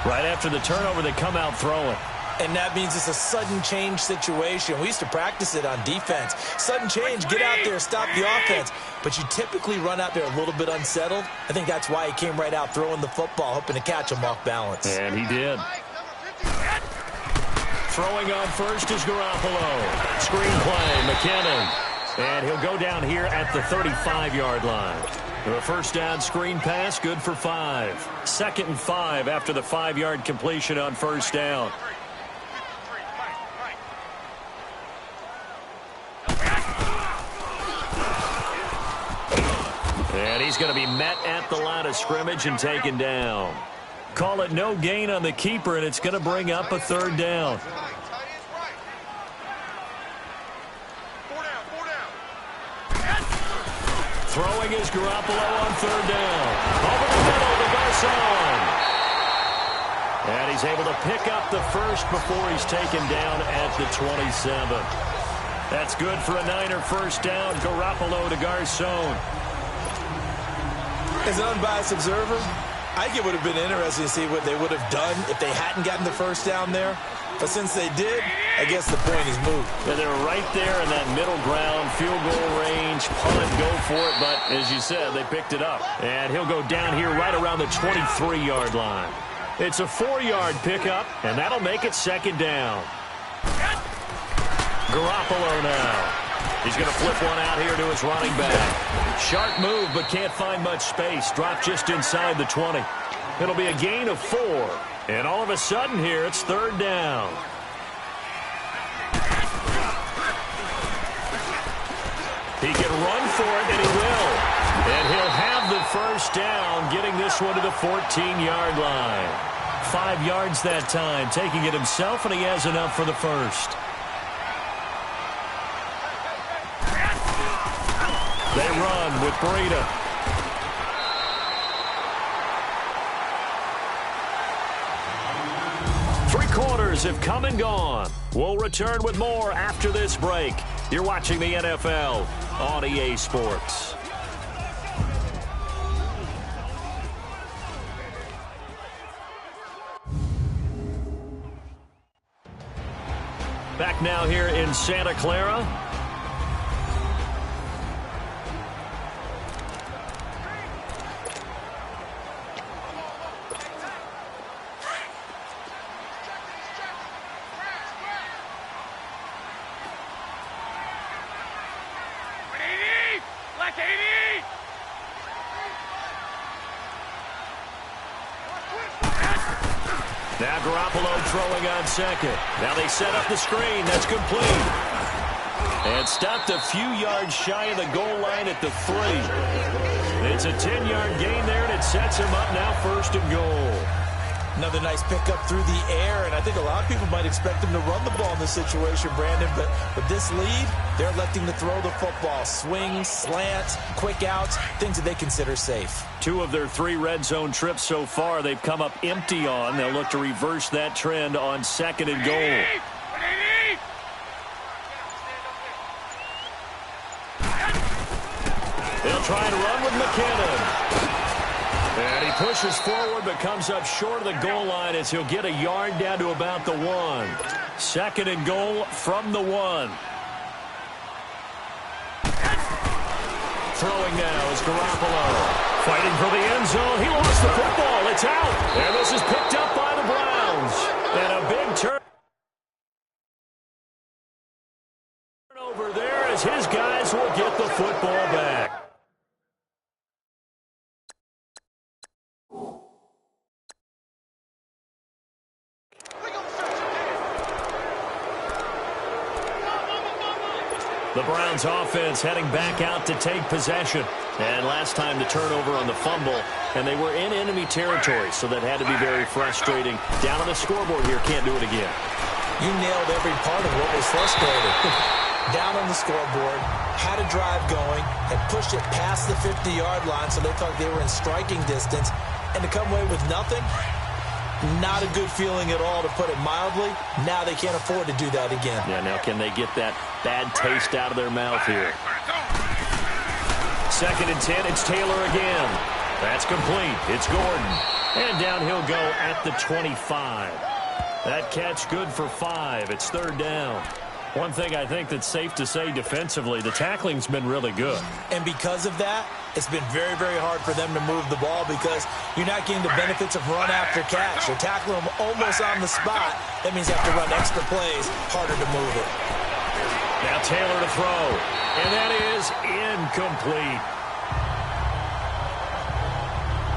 Right after the turnover, they come out throwing.
And that means it's a sudden change situation. We used to practice it on defense. Sudden change, get out there, stop the offense. But you typically run out there a little bit unsettled. I think that's why he came right out throwing the football, hoping to catch him off balance.
And he did. Throwing on first is Garoppolo. Screen play, McKinnon. And he'll go down here at the 35-yard line. The first down screen pass, good for 5. 2nd and 5 after the 5-yard completion on first down. And he's going to be met at the line of scrimmage and taken down. Call it no gain on the keeper, and it's going to bring up a 3rd down. Throwing is Garoppolo on 3rd down. Over the middle to Garcon. And he's able to pick up the first before he's taken down at the 27. That's good for a Niner first down. Garoppolo to Garcon.
As an unbiased observer, I think it would have been interesting to see what they would have done if they hadn't gotten the first down there. But since they did, I guess the point is moot.
Yeah, they're right there in that middle ground, field goal range, punt, go for it. But as you said, they picked it up. And he'll go down here right around the 23-yard line. It's a 4-yard pickup, and that'll make it 2nd down. Garoppolo now. He's going to flip one out here to his running back. Sharp move, but can't find much space. Dropped just inside the 20. It'll be a gain of 4. And all of a sudden here, it's 3rd down. He can run for it, and he will. And he'll have the first down, getting this one to the 14-yard line. 5 yards that time, taking it himself, and he has enough for the first. They run with Breida. Three quarters have come and gone. We'll return with more after this break. You're watching the NFL on EA Sports. Back now here in Santa Clara. Now Garoppolo throwing on 2nd. Now they set up the screen. That's complete. And stopped a few yards shy of the goal line at the 3. It's a 10-yard gain there, and it sets him up now 1st and goal.
Another nice pickup through the air, and I think a lot of people might expect him to run the ball in this situation, Brandon, but with this lead, they're electing to throw the football. Swings, slants, quick outs, things that they consider safe.
2 of their 3 red zone trips so far they've come up empty on. They'll look to reverse that trend on 2nd and goal. They'll try and run with McKinnon. And he pushes forward but comes up short of the goal line as he'll get a yard down to about the 1. 2nd and goal from the 1. Throwing now is Garoppolo. Fighting for the end zone. He lost the football. It's out. And this is picked up by the Browns. And a big turnover there as his guys will get the football back. The Browns offense heading back out to take possession. And last time the turnover on the fumble, and they were in enemy territory, so that had to be very frustrating. Down on the scoreboard here, can't do it again.
You nailed every part of what was frustrating. Down on the scoreboard, had a drive going, had pushed it past the 50-yard line, so they thought they were in striking distance, and to come away with nothing, not a good feeling at all, to put it mildly. Now they can't afford to do that again.
Yeah, now can they get that bad taste out of their mouth here? 2nd and 10, it's Taylor again. That's complete. It's Gordon. And down he'll go at the 25. That catch good for 5. It's 3rd down. One thing I think that's safe to say defensively, the tackling's been really good.
And because of that, it's been very, very hard for them to move the ball because you're not getting the benefits of run after catch. They're tackling them almost on the spot. That means they have to run extra plays, harder to move it.
Now Taylor to throw, and that is incomplete.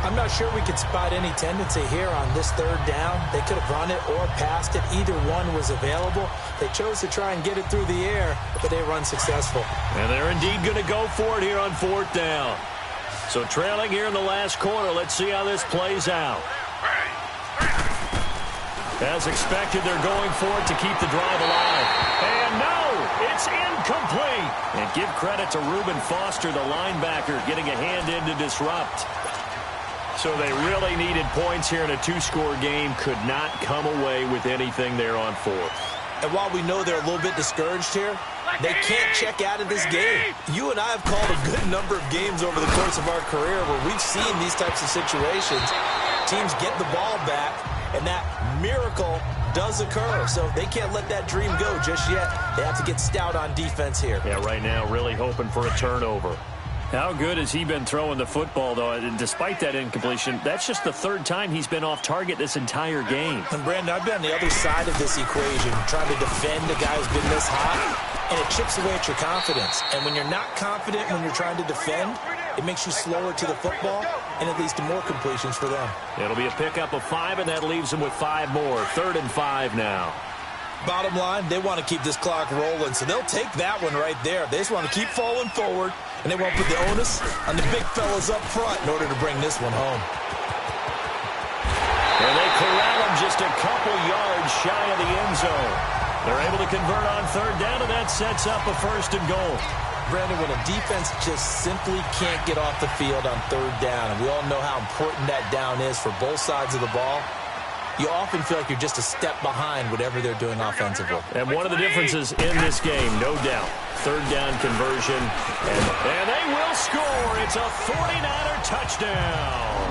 I'm not sure we could spot any tendency here on this 3rd down. They could have run it or passed it. Either one was available. They chose to try and get it through the air, but they run successful.
And they're indeed going to go for it here on 4th down. So trailing here in the last quarter. Let's see how this plays out. As expected, they're going for it to keep the drive alive. And no, it's incomplete. And give credit to Reuben Foster, the linebacker, getting a hand in to disrupt. So they really needed points here in a 2-score game. Could not come away with anything there on 4th.
And while we know they're a little bit discouraged here, they can't check out of this game. You and I have called a good number of games over the course of our career where we've seen these types of situations. Teams get the ball back, and that miracle does occur. So they can't let that dream go just yet. They have to get stout on defense here.
Yeah, right now really hoping for a turnover. How good has he been throwing the football, though? And despite that incompletion, that's just the 3rd time he's been off target this entire game.
And, Brandon, I've been on the other side of this equation, trying to defend a guy who's been this hot, and it chips away at your confidence. And when you're not confident when you're trying to defend, it makes you slower to the football, and it leads to more completions for them.
It'll be a pickup of 5, and that leaves them with 5 more. 3rd and 5 now.
Bottom line, they want to keep this clock rolling, so they'll take that one right there. They just want to keep falling forward, and they want to put the onus on the big fellas up front in order to bring this one home.
And they corral him just a couple yards shy of the end zone. They're able to convert on 3rd down, and that sets up a 1st and goal.
Brandon, when a defense just simply can't get off the field on 3rd down, and we all know how important that down is for both sides of the ball, you often feel like you're just a step behind whatever they're doing offensively.
And one of the differences in this game, no doubt, 3rd down conversion, and they will score. It's a 49er touchdown.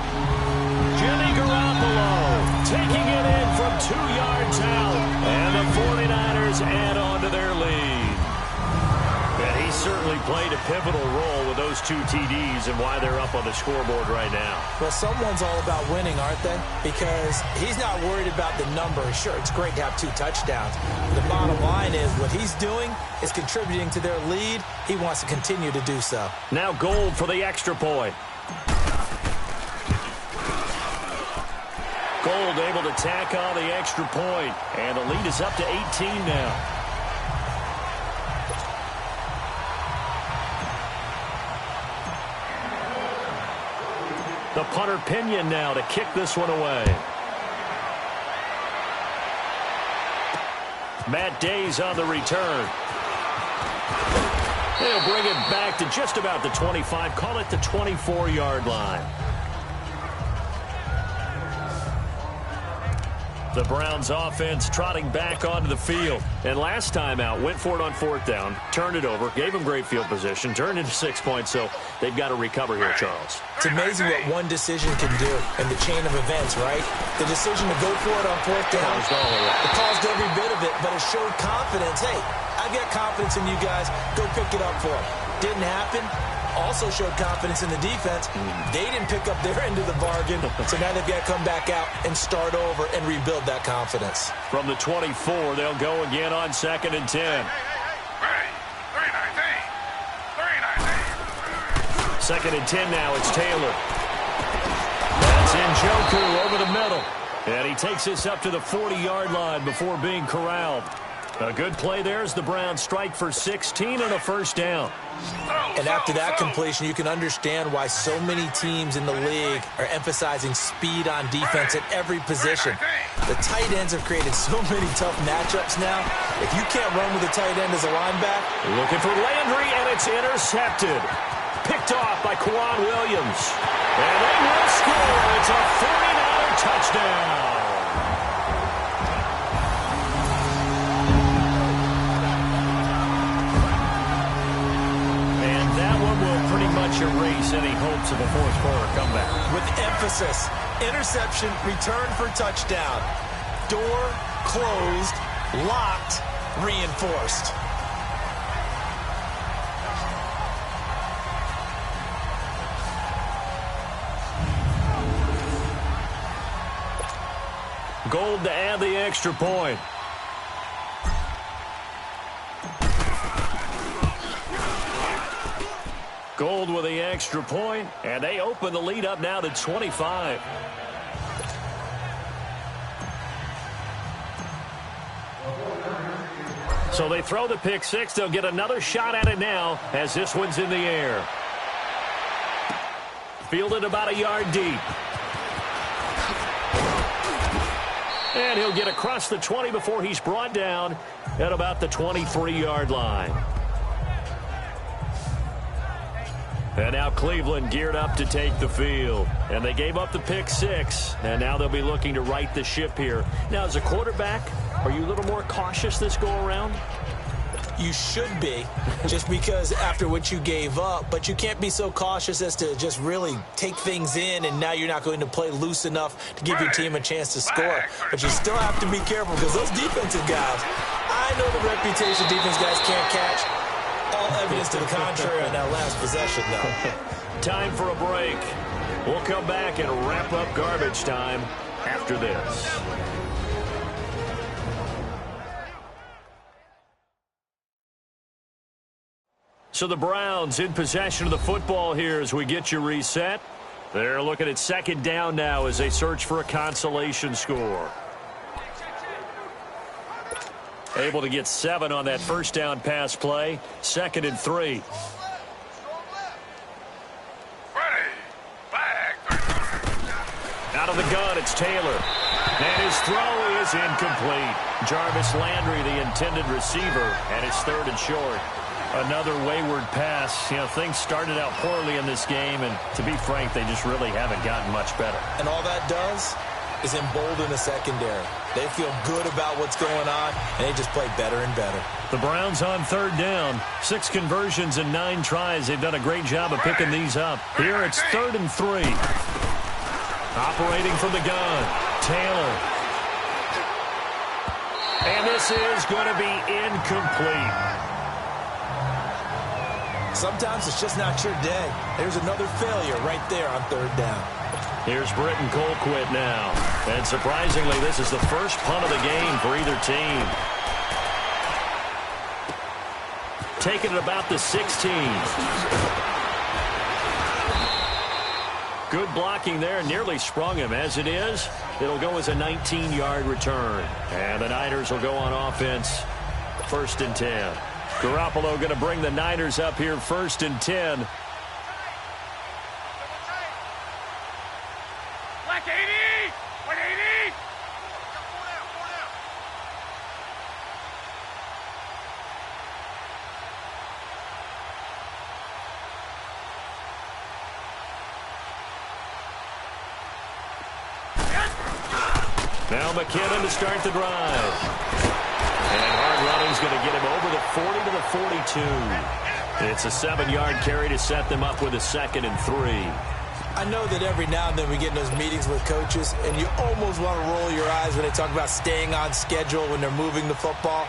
Jimmy Garoppolo taking it in from 2 yards out, and the 49ers add on to their lead. And he certainly played a pivotal role with those 2 TDs and why they're up on the scoreboard right now.
Well, someone's all about winning, aren't they? Because he's not worried about the number. Sure, it's great to have 2 touchdowns. The bottom line is what he's doing is contributing to their lead. He wants to continue to do so.
Now Gold for the extra point. Gold able to tack on the extra point, and the lead is up to 18 now. The punter Pinion now to kick this one away. Matt Day's on the return. They'll bring it back to just about the 25, call it the 24-yard line. The Browns offense trotting back onto the field. And last time out, went for it on 4th down, turned it over, gave them great field position, turned into 6 points, so they've got to recover here, Charles.
It's amazing what one decision can do in the chain of events, right? The decision to go for it on 4th down, it caused every bit of it, but it showed confidence. Hey, I've got confidence in you guys. Go pick it up for them. Didn't happen. Also showed confidence in the defense. They didn't pick up their end of the bargain, so now they've got to come back out and start over and rebuild that confidence.
From the 24, they'll go again on 2nd and 10. 2nd and 10 now, it's Taylor. That's Njoku over the middle. And he takes this up to the 40-yard line before being corralled. A good play there as the Browns strike for 16 and a first down.
And after that completion, you can understand why so many teams in the league are emphasizing speed on defense at every position. The tight ends have created so many tough matchups now. If you can't run with a tight end as a linebacker.
Looking for Landry, and it's intercepted. Picked off by Quan Williams. And they will score. It's a 49er touchdown. Erase any hopes of a fourth quarter comeback.
With emphasis, interception, return for touchdown. Door closed, locked, reinforced.
Gold to add the extra point. Gold with the extra point, and they open the lead up now to 25. So they throw the pick six. They'll get another shot at it now as this one's in the air. Fielded about a yard deep. And he'll get across the 20 before he's brought down at about the 23-yard line. And now Cleveland geared up to take the field. And they gave up the pick six. And now they'll be looking to right the ship here. Now, as a quarterback, are you a little more cautious this go-around?
You should be, just because after what you gave up. But you can't be so cautious as to just really take things in, and now you're not going to play loose enough to give your team a chance to score. But you still have to be careful because those defensive guys, I know the reputation defense guys can't catch. All evidence to the contrary on that last possession, though.
Time for a break. We'll come back and wrap up garbage time after this. So the Browns in possession of the football here as we get you reset. They're looking at second down now as they search for a consolation score. Able to get 7 on that first down pass play. 2nd and 3. Out of the gun, it's Taylor. And his throw is incomplete. Jarvis Landry, the intended receiver, and it's 3rd and short. Another wayward pass. You know, things started out poorly in this game, and to be frank, they just really haven't gotten much better.
And all that does is embolden the secondary. They feel good about what's going on, and they just play better and better.
The Browns on 3rd down. 6 conversions and 9 tries. They've done a great job of picking these up. Here it's 3rd and 3. Operating from the gun, Taylor. And this is going to be incomplete.
Sometimes it's just not your day. There's another failure right there on 3rd down.
Here's Britton Colquitt now. And surprisingly, this is the first punt of the game for either team. Taking it about the 16. Good blocking there. Nearly sprung him. As it is, it'll go as a 19-yard return. And the Niners will go on offense. 1st and 10. Garoppolo going to bring the Niners up here 1st and 10.
Black 80! 180!
Now McKinnon to start the drive. And hard running's going to get him over the 40 to the 42. It's a 7-yard carry to set them up with a 2nd and 3.
I know that every now and then we get in those meetings with coaches, and you almost want to roll your eyes when they talk about staying on schedule when they're moving the football.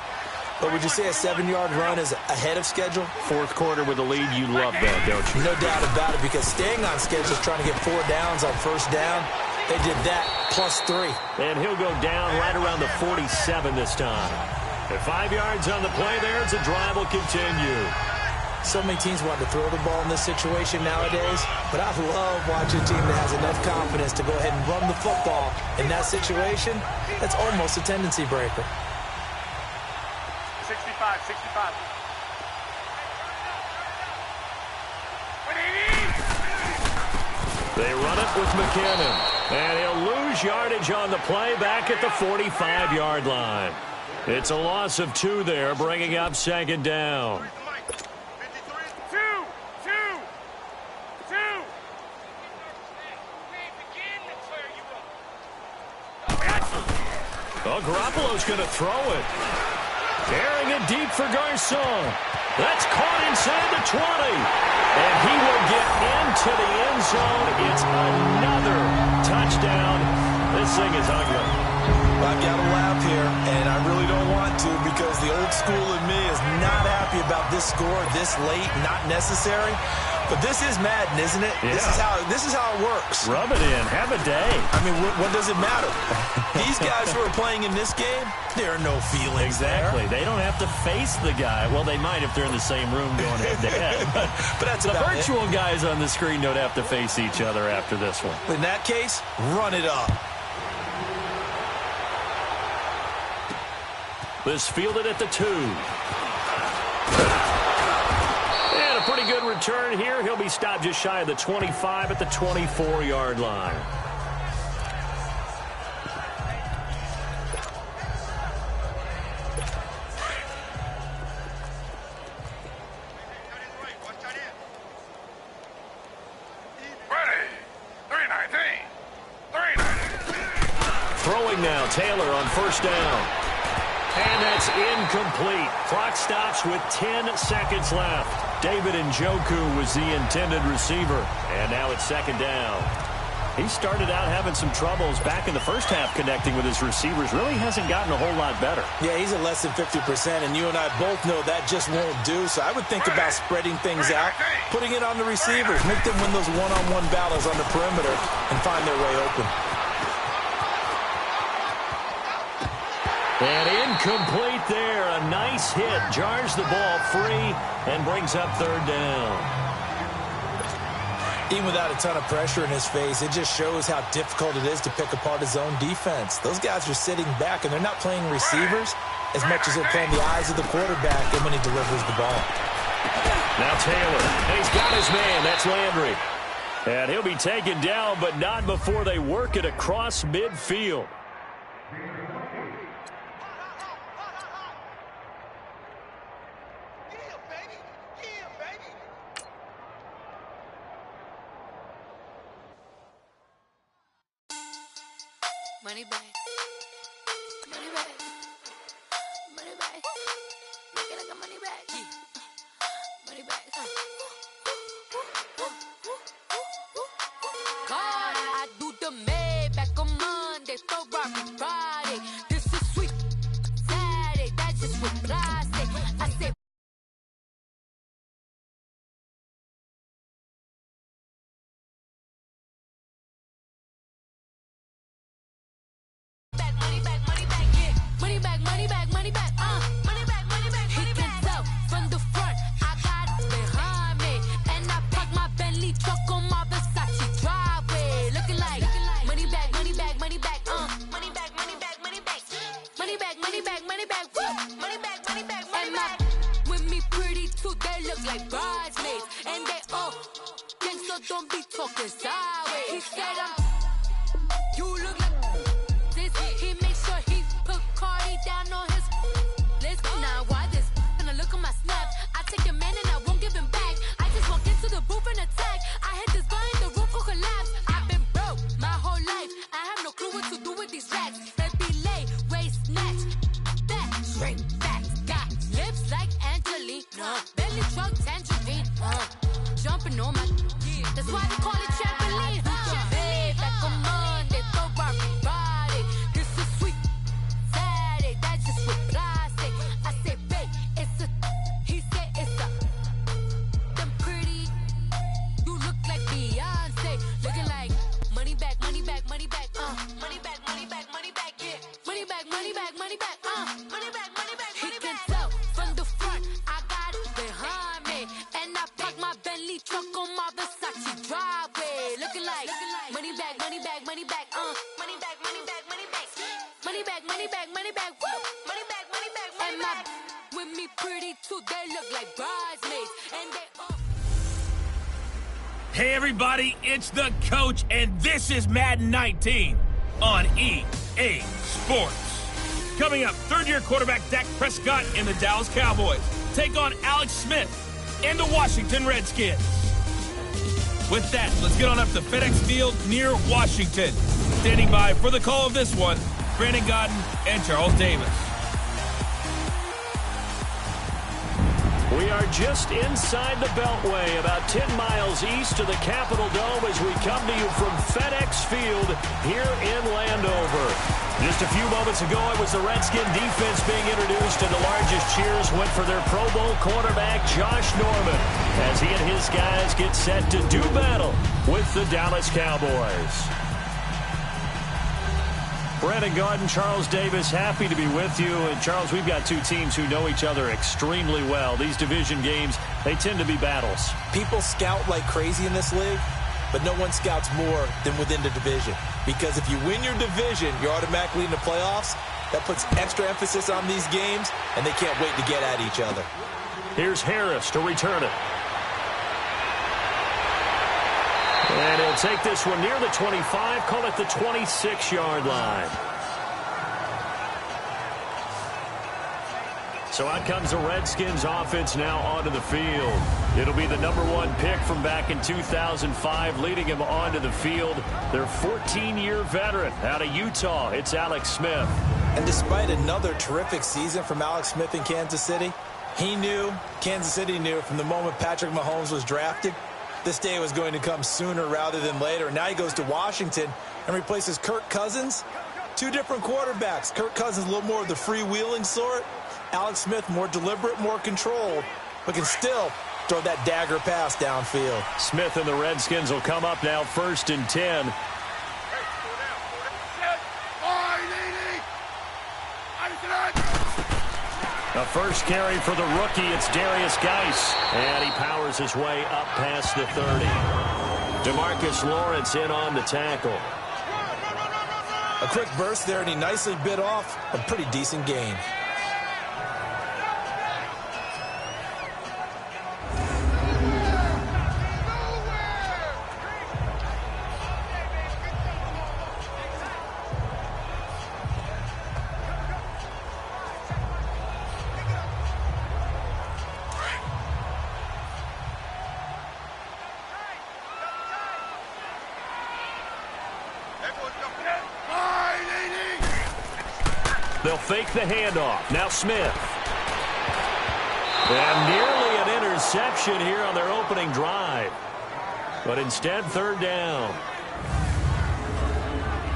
But would you say a 7-yard run is ahead of schedule?
4th quarter with a lead, you love that, don't you?
No doubt about it, because staying on schedule is trying to get 4 downs on 1st down. They did that plus 3.
And he'll go down right around the 47 this time. At 5 yards on the play there, the drive will continue.
So many teams want to throw the ball in this situation nowadays, but I love watching a team that has enough confidence to go ahead and run the football in that situation. That's almost a tendency breaker.
65, 65. 180.
They run it with McKinnon. And he'll lose yardage on the play back at the 45-yard line. It's a loss of 2 there, bringing up second down.
2.
Oh, Garoppolo's going to throw it. Carrying it deep for Garcon. That's caught inside the 20. And he will get into the end zone. It's another touchdown. This thing is ugly.
I've got to laugh here, and I really don't want to because the old school in me is not happy about this score this late, not necessary. But this is Madden, isn't it?
Yeah.
This is how it works.
Rub it in. Have a day.
I mean, what does it matter? These guys who are playing in this game, there are no feelings
Exactly.
there.
They don't have to face the guy. Well, they might if they're in the same room going head-to-head.
But that's
the
about
virtual guys on the screen don't have to face each other after this one.
In that case, run it up.
This fielded at the 2. And a pretty good return here. He'll be stopped just shy of the 25 at the 24-yard line. Throwing now, Taylor on first down. And that's incomplete. Clock stops with 10 seconds left. David Njoku was the intended receiver. And now it's second down. He started out having some troubles back in the first half connecting with his receivers. Really hasn't gotten a whole lot better.
Yeah, he's at less than 50%, and you and I both know that just won't do. So I would think about spreading things out, putting it on the receivers, make them win those one-on-one battles on the perimeter, and find their way open.
And incomplete there. A nice hit. Jars the ball free and brings up third down.
Even without a ton of pressure in his face, it just shows how difficult it is to pick apart his own defense. Those guys are sitting back, and they're not playing receivers as much as they're playing the eyes of the quarterback and when he delivers the ball.
Now Taylor. He's got his man. That's Landry. And he'll be taken down, but not before they work it across midfield.
Money back. Money back. Money back. Make it like a money back. Money back. God, I do the Maybach on Monday, Ferrari Friday. This is sweet Saturday. That's just what classic. I say. Don't be talking sideways. He said you look like this. He makes sure he put Cardi down on his list. Now why this? When I look at my snap, I take your man and I won't give him back. I just walk into the booth and attack. I hit this guy in the roof will collapse. I've been broke my whole life. I have no clue what to do with these racks. Baby lay, waist snatch, that straight back. Got lips like Angelina, belly truck tangerine. Jumping on my. That's why they call it trampoline. Back on Monday, Ferrari me pretty too. They look like bridesmaids, and they
Hey everybody, it's the coach, and this is Madden 19 on EA Sports. Coming up, third-year quarterback Dak Prescott and the Dallas Cowboys take on Alex Smith and the Washington Redskins. With that, let's get on up to FedEx Field near Washington. Standing by for the call of this one, Brandon Godden and Charles Davis.
We are just inside the Beltway, about 10 miles east of the Capitol Dome as we come to you from FedEx Field here in Landover. Just a few moments ago, it was the Redskin defense being introduced, and the largest cheers went for their Pro Bowl cornerback, Josh Norman, as he and his guys get set to do battle with the Dallas Cowboys. Brandon Garden, Charles Davis, happy to be with you. And, Charles, we've got two teams who know each other extremely well. These division games, they tend to be battles.
People scout like crazy in this league, but no one scouts more than within the division. Because if you win your division, you're automatically in the playoffs. That puts extra emphasis on these games, and they can't wait to get at each other.
Here's Harris to return it. And he'll take this one near the 25, call it the 26-yard line. So out comes the Redskins offense now onto the field. It'll be the #1 pick from back in 2005, leading him onto the field. Their 14-year veteran out of Utah, it's Alex Smith.
And despite another terrific season from Alex Smith in Kansas City, Kansas City knew from the moment Patrick Mahomes was drafted, this day was going to come sooner rather than later. Now he goes to Washington and replaces Kirk Cousins. Two different quarterbacks. Kirk Cousins a little more of the freewheeling sort. Alex Smith more deliberate, more controlled, but can still throw that dagger pass downfield.
Smith and the Redskins will come up now 1st and 10. A first carry for the rookie, it's Darius Geis. And he powers his way up past the 30. DeMarcus Lawrence in on the tackle.
A quick burst there, and he nicely bit off a pretty decent gain.
They'll fake the handoff. Now Smith. And nearly an interception here on their opening drive. But instead, 3rd down.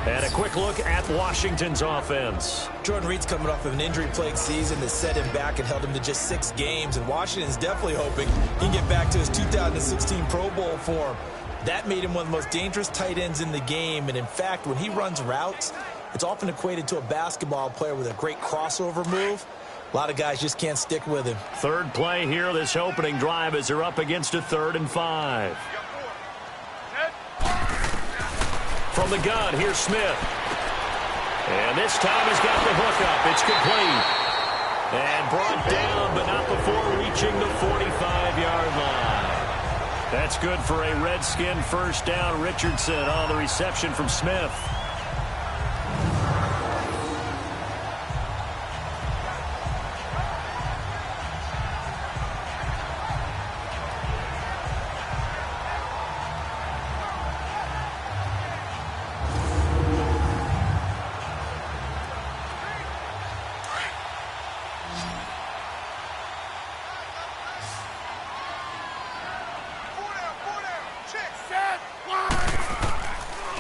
And a quick look at Washington's offense.
Jordan Reed's coming off of an injury-plagued season that set him back and held him to just 6 games. And Washington's definitely hoping he can get back to his 2016 Pro Bowl form. That made him one of the most dangerous tight ends in the game. And in fact, when he runs routes, it's often equated to a basketball player with a great crossover move. A lot of guys just can't stick with him.
Third play here, this opening drive, as they're up against a 3rd and 5. From the gun, here's Smith. And this time he's got the hook up. It's complete. And brought down, but not before reaching the 45-yard line. That's good for a Redskin first down. Richardson on the reception from Smith.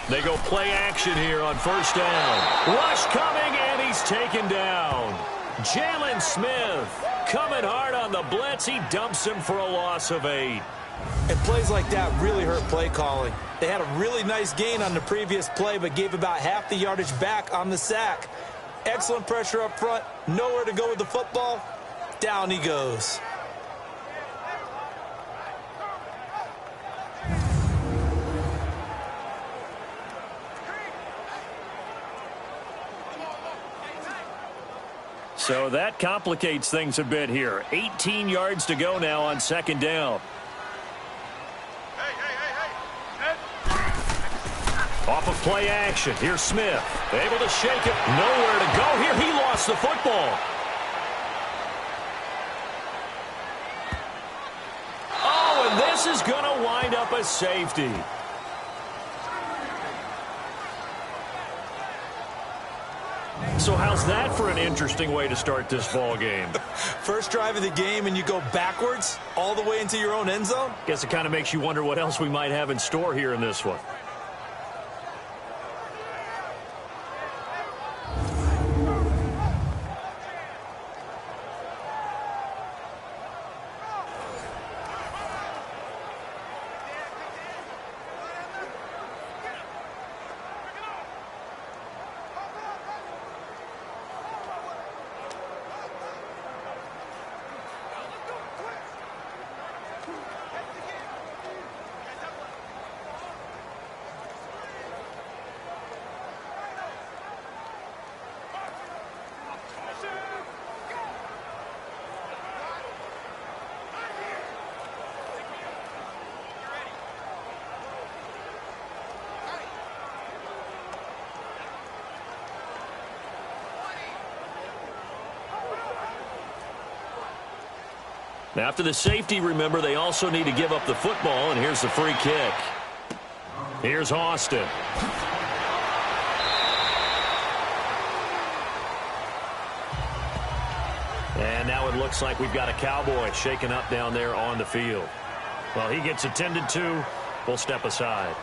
They go play action here on first down. Rush coming, and he's taken down. Jalen Smith coming hard on the blitz. He dumps him for a loss of 8.
And plays like that really hurt play calling. They had a really nice gain on the previous play, but gave about half the yardage back on the sack. Excellent pressure up front. Nowhere to go with the football. Down he goes.
So that complicates things a bit here. 18 yards to go now on second down. Off of play action. Here's Smith. Able to shake it. Nowhere to go here. He lost the football. Oh, and this is going to wind up a safety. So how's that for an interesting way to start this ball game?
First drive of the game and you go backwards all the way into your own end zone?
Guess it kind of makes you wonder what else we might have in store here in this one. After the safety, remember, they also need to give up the football, and here's the free kick. Here's Austin. And now it looks like we've got a Cowboy shaken up down there on the field. Well, he gets attended to. We'll step aside.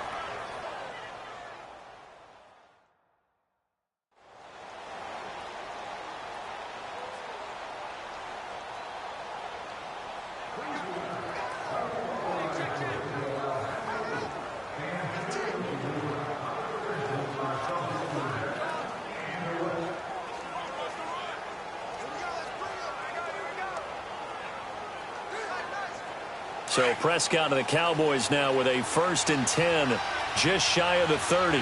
So Prescott and the Cowboys now with a 1st and 10, just shy of the 30.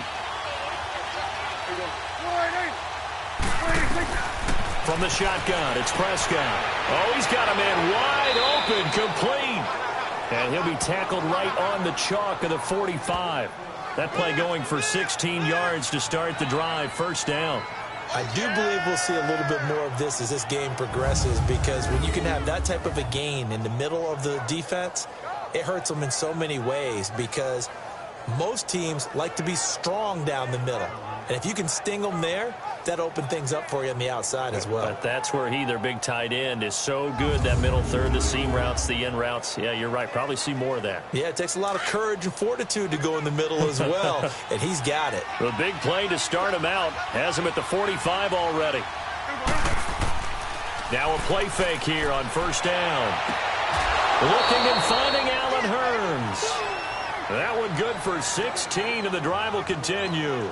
From the shotgun, it's Prescott. Oh, he's got a man wide open, complete. And he'll be tackled right on the chalk of the 45. That play going for 16 yards to start the drive, 1st down.
I do believe we'll see a little bit more of this as this game progresses, because when you can have that type of a gain in the middle of the defense, it hurts them in so many ways, because most teams like to be strong down the middle. And if you can sting them there, that opens things up for you on the outside as well.
But that's where their big tight end, is so good, that middle third, the seam routes, the in routes. Yeah, you're right. Probably see more of that.
Yeah, it takes a lot of courage and fortitude to go in the middle as well, and he's got it.
The big play to start him out. Has him at the 45 already. Now a play fake here on 1st down. Looking and finding Allen Hurns. That one good for 16, and the drive will continue.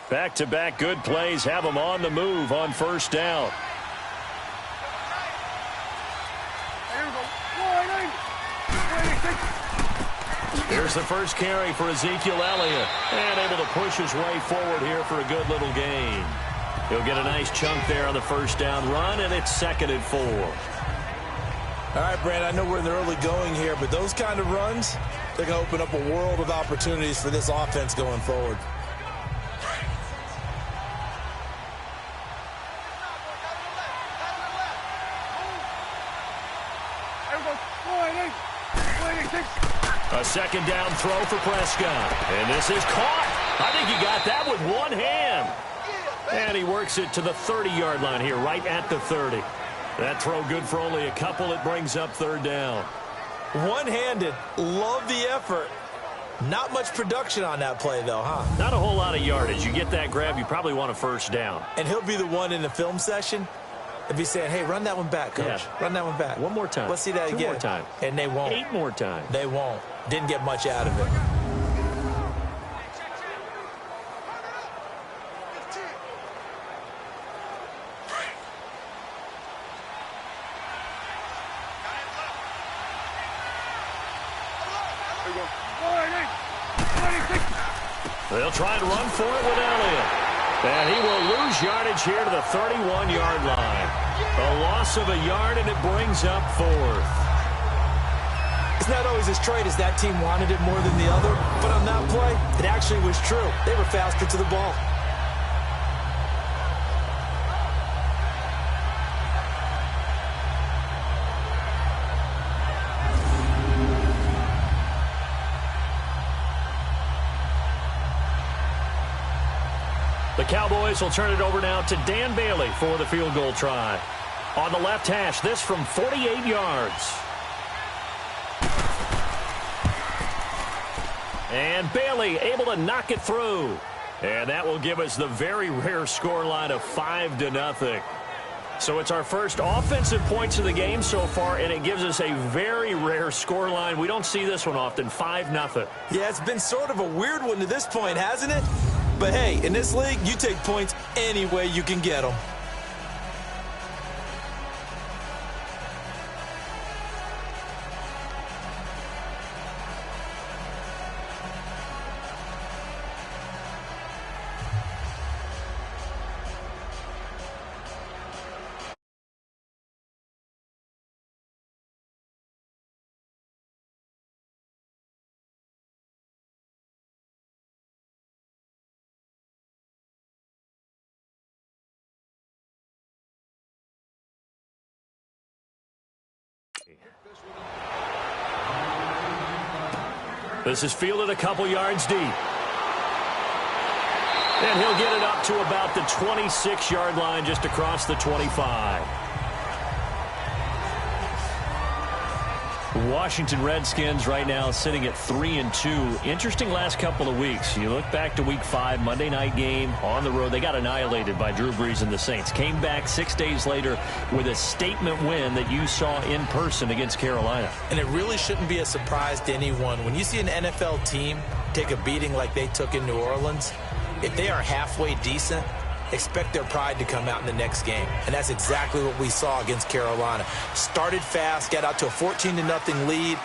Back-to-back good plays have them on the move on 1st down. Here's the first carry for Ezekiel Elliott. And able to push his way forward here for a good little gain. He'll get a nice chunk there on the 1st down run, and it's 2nd and 4.
All right, Brand, I know we're in the early going here, but those kind of runs, they're going to open up a world of opportunities for this offense going forward.
A 2nd down throw for Prescott. And this is caught. I think he got that with one hand. And he works it to the 30-yard line here, right at the 30. That throw good for only a couple. It brings up 3rd down.
One-handed. Love the effort. Not much production on that play, though, huh?
Not a whole lot of yardage. You get that grab, you probably want a 1st down.
And he'll be the one in the film session and be saying, hey, run that one back, coach.
Yeah.
Run that one back.
One more time.
Let's see that again.
2 more time.
And they won't.
8 more times.
They won't. Didn't get much out of it.
They'll try and run for it with Elliott. And he will lose yardage here to the 31-yard line. A loss of a yard, and it brings up fourth.
It's not always as straight as that team wanted it more than the other, but on that play, it actually was true. They were faster to the ball.
The Cowboys will turn it over now to Dan Bailey for the field goal try. On the left hash, this from 48 yards. And Bailey able to knock it through. And that will give us the very rare scoreline of 5-0. So it's our first offensive points of the game so far, and it gives us a very rare scoreline. We don't see this one often, 5-0.
Yeah, it's been sort of a weird one to this point, hasn't it? But hey, in this league, you take points any way you can get them.
This is fielded a couple yards deep. And he'll get it up to about the 26-yard line, just across the 25. Washington Redskins right now sitting at 3-2. Interesting last couple of weeks. You look back to Week 5, Monday night game on the road. They got annihilated by Drew Brees and the Saints. Came back 6 days later with a statement win that you saw in person against Carolina.
And it really shouldn't be a surprise to anyone. When you see an NFL team take a beating like they took in New Orleans, if they are halfway decent, expect their pride to come out in the next game. And that's exactly what we saw against Carolina. Started fast, got out to a 14-0 lead,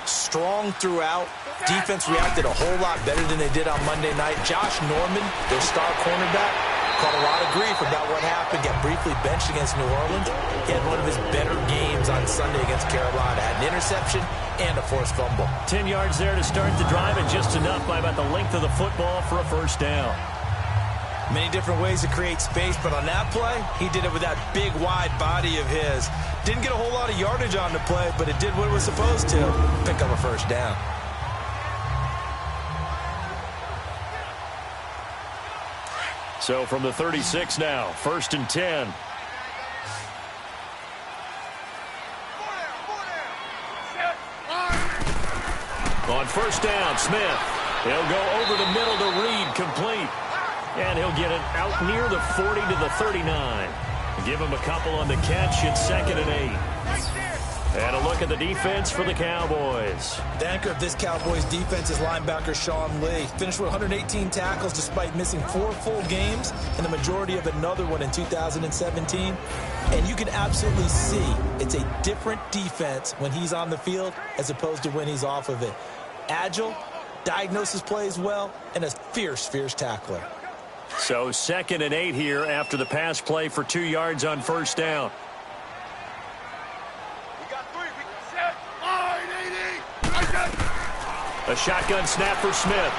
strong throughout. Defense reacted a whole lot better than they did on Monday night. Josh Norman, their star cornerback, caught a lot of grief about what happened. Got briefly benched against New Orleans. He had one of his better games on Sunday against Carolina. Had an interception and a forced fumble.
10 yards there to start the drive, and just enough by about the length of the football for a first down.
Many different ways to create space, but on that play, he did it with that big, wide body of his. Didn't get a whole lot of yardage on the play, but it did what it was supposed to, pick up a first down.
So from the 36 now, 1st and 10. On first down, Smith. He'll go over the middle to Reed, complete. And he'll get it out near the 40 to the 39. Give him a couple on the catch. It's 2nd and 8. And a look at the defense for the Cowboys.
The anchor of this Cowboys defense is linebacker Sean Lee. Finished with 118 tackles despite missing 4 full games and the majority of another one in 2017. And you can absolutely see it's a different defense when he's on the field as opposed to when he's off of it. Agile, diagnoses plays well, and a fierce, fierce tackler.
So 2nd and 8 here after the pass play for 2 yards on first down.
We got 3. We set. Line 80. Right there.
A shotgun snap for Smith.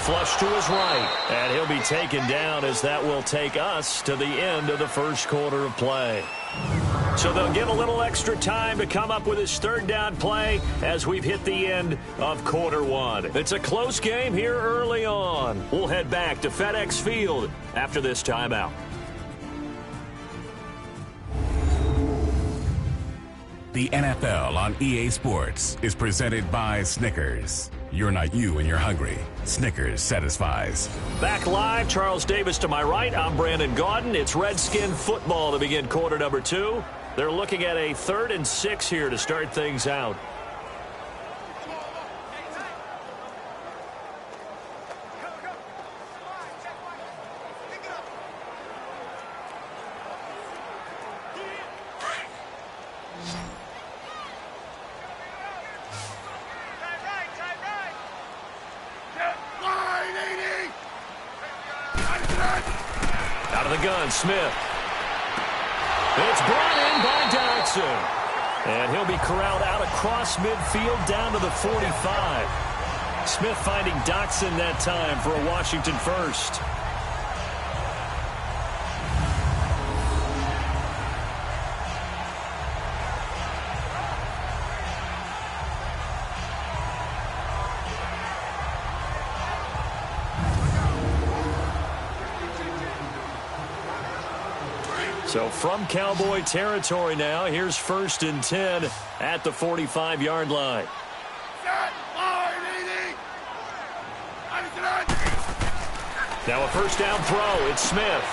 Flush to his right. And he'll be taken down as that will take us to the end of the first quarter of play. So they'll get a little extra time to come up with his 3rd down play as we've hit the end of quarter 1. It's a close game here early on. We'll head back to FedEx Field after this timeout.
The NFL on EA Sports is presented by Snickers. You're not you when you're hungry. Snickers satisfies.
Back live, Charles Davis to my right. I'm Brandon Gaudin. It's Redskin football to begin quarter number 2. They're looking at a 3rd and 6 here to start things out.
Right, tight
Out of the gun, Smith. It's brought in by Dodson. And he'll be corralled out across midfield down to the 45. Smith finding Dotson that time for a Washington first. So from Cowboy territory now, here's 1st and 10 at the 45-yard line. Now a first down throw. It's Smith.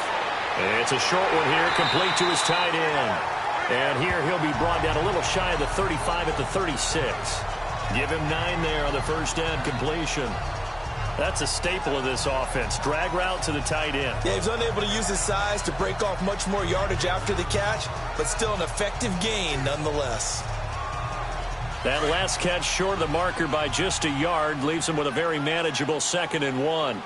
It's a short one here, complete to his tight end. And here he'll be brought down a little shy of the 35 at the 36. Give him 9 there on the first down completion. That's a staple of this offense. Drag route to the tight end.
Yeah, he's unable to use his size to break off much more yardage after the catch, but still an effective gain nonetheless.
That last catch short of the marker by just a yard leaves him with a very manageable 2nd and 1.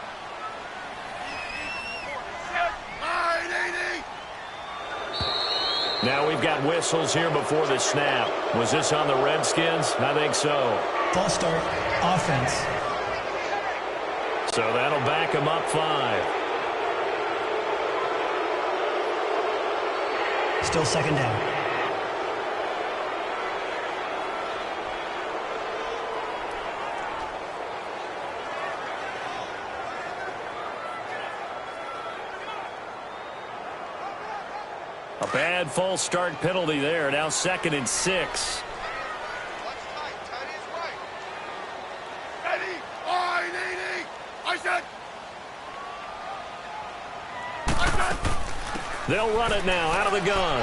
Now we've got whistles here before the snap. Was this on the Redskins? I think so.
False start, offense.
So that'll back him up 5.
Still 2nd down.
A bad false start penalty there. Now 2nd and 6. They'll run it now out of the gun.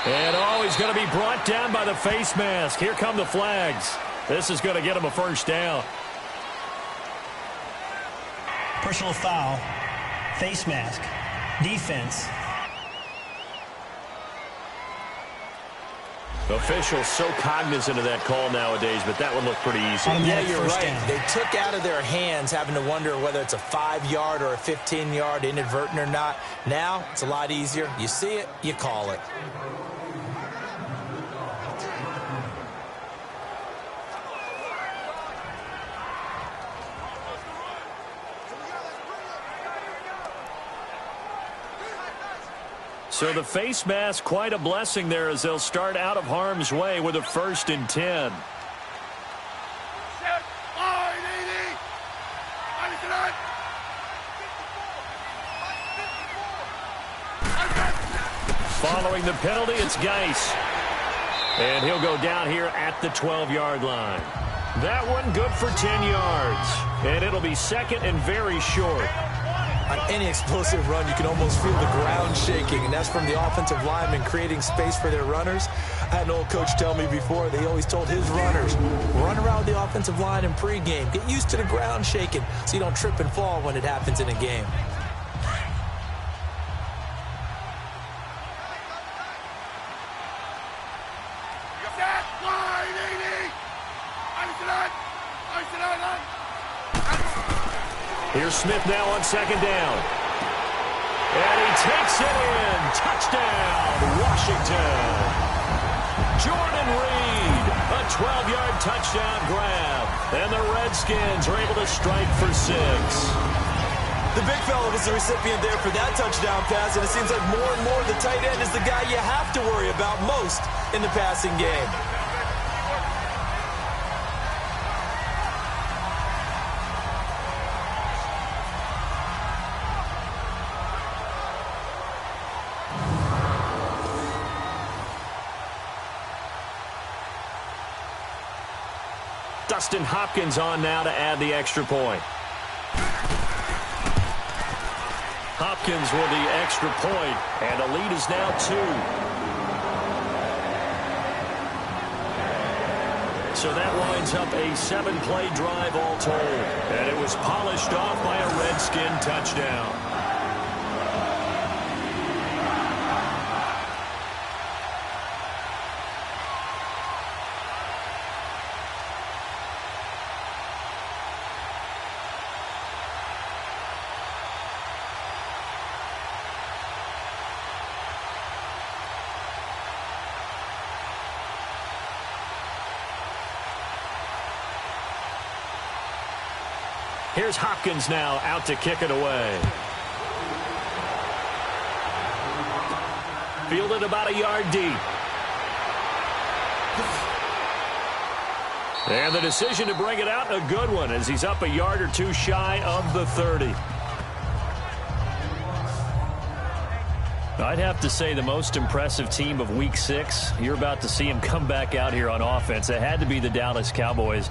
And he's going to be brought down by the face mask. Here come the flags. This is going to get him a first down.
Personal foul, face mask, defense.
Officials so cognizant of that call nowadays, but that one looked pretty easy.
Yeah, you're right. They took out of their hands having to wonder whether it's a 5-yard or a 15-yard inadvertent or not. Now, it's a lot easier. You see it, you call it.
So the face mask, quite a blessing there as they'll start out of harm's way with a 1st and 10. Following the penalty, it's Geis. And he'll go down here at the 12-yard line. That one good for 10 yards. And it'll be 2nd and very short.
On any explosive run, you can almost feel the ground shaking, and that's from the offensive linemen creating space for their runners. I had an old coach tell me before, they always told his runners, run around the offensive line in pregame. Get used to the ground shaking so you don't trip and fall when it happens in a game.
Here's Smith now on 2nd down. And he takes it in. Touchdown, Washington. Jordan Reed, a 12-yard touchdown grab. And the Redskins are able to strike for 6.
The big fella was the recipient there for that touchdown pass, and it seems like more and more the tight end is the guy you have to worry about most in the passing game.
Dustin Hopkins on now to add the extra point. Hopkins with the extra point, and the lead is now 2. So that winds up a 7-play drive all told, and it was polished off by a Redskin touchdown. Here's Hopkins now out to kick it away. Fielded about a yard deep. And the decision to bring it out, a good one, as he's up a yard or two shy of the 30. I'd have to say the most impressive team of Week 6. You're about to see him come back out here on offense. It had to be the Dallas Cowboys.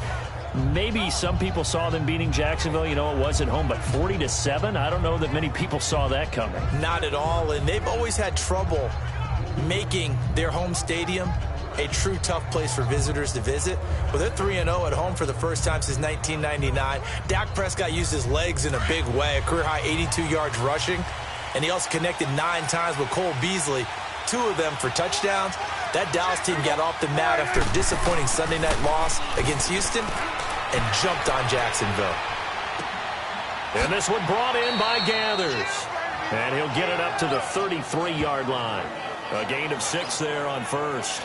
Maybe some people saw them beating Jacksonville. You know, it was at home, but 40-7? I don't know that many people saw that coming.
Not at all, and they've always had trouble making their home stadium a true tough place for visitors to visit. Well, they're 3-0 at home for the first time since 1999. Dak Prescott used his legs in a big way, a career-high 82 yards rushing. And he also connected 9 times with Cole Beasley, 2 of them for touchdowns. That Dallas team got off the mat after a disappointing Sunday night loss against Houston and jumped on Jacksonville.
And this one brought in by Gathers. And he'll get it up to the 33-yard line. A gain of 6 there on first.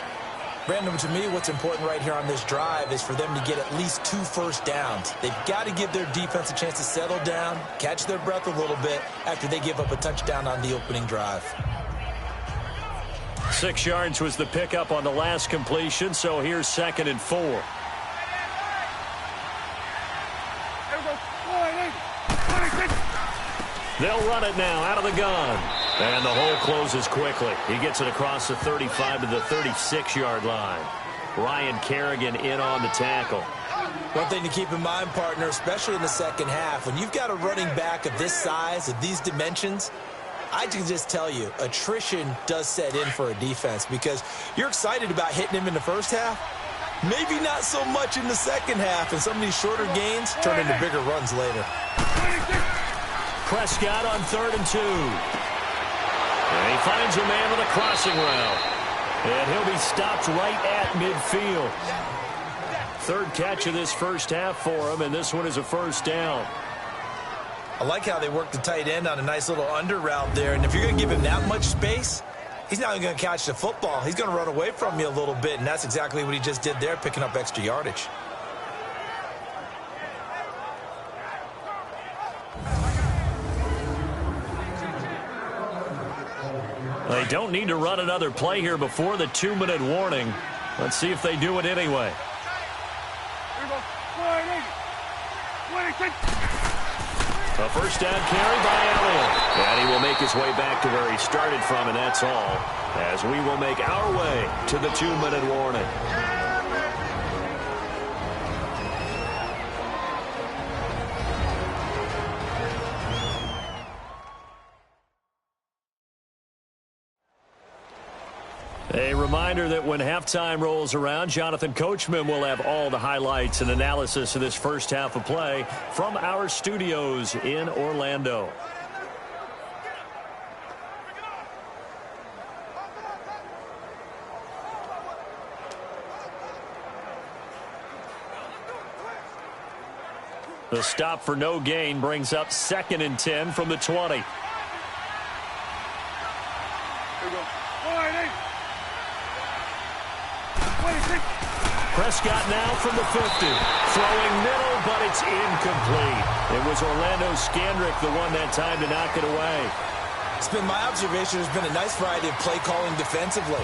Brandon, to me, what's important right here on this drive is for them to get at least 2 first downs. They've got to give their defense a chance to settle down, catch their breath a little bit after they give up a touchdown on the opening drive.
6 yards was the pickup on the last completion, so here's 2nd and 4. They'll run it now out of the gun. And the hole closes quickly. He gets it across the 35 to the 36-yard line. Ryan Kerrigan in on the tackle.
One thing to keep in mind, partner, especially in the second half, when you've got a running back of this size, of these dimensions, I can just tell you, attrition does set in for a defense because you're excited about hitting him in the first half. Maybe not so much in the second half, and some of these shorter gains turn into bigger runs later.
Prescott on 3rd and 2. And he finds a man with a crossing route. And he'll be stopped right at midfield. 3rd catch of this first half for him, and this one is a first down.
I like how they work the tight end on a nice little under route there. And if you're going to give him that much space, he's not even going to catch the football. He's going to run away from you a little bit, and that's exactly what he just did there, picking up extra yardage.
They don't need to run another play here before the 2-minute warning. Let's see if they do it anyway. A first down carry by Elliott. And he will make his way back to where he started from, and that's all, as we will make our way to the 2-minute warning. A reminder that when halftime rolls around, Jonathan Coachman will have all the highlights and analysis of this first half of play from our studios in Orlando. The stop for no gain brings up 2nd and 10 from the 20. Prescott now from the 50. Throwing middle, but it's incomplete. It was Orlando Scandrick the one that time to knock it away.
It's been my observation there's been a nice variety of play calling defensively.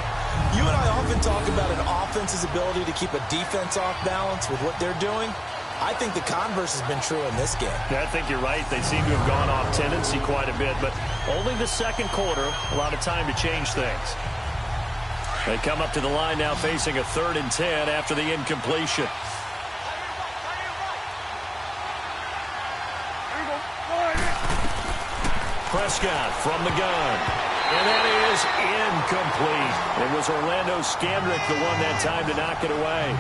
You and I often talk about an offense's ability to keep a defense off balance with what they're doing. I think the converse has been true in this game.
Yeah, I think you're right. They seem to have gone off tendency quite a bit, but only the second quarter, a lot of time to change things. They come up to the line now facing a 3rd and 10 after the incompletion. Prescott from the gun. And that is incomplete. It was Orlando Scandrick the one that time to knock it away.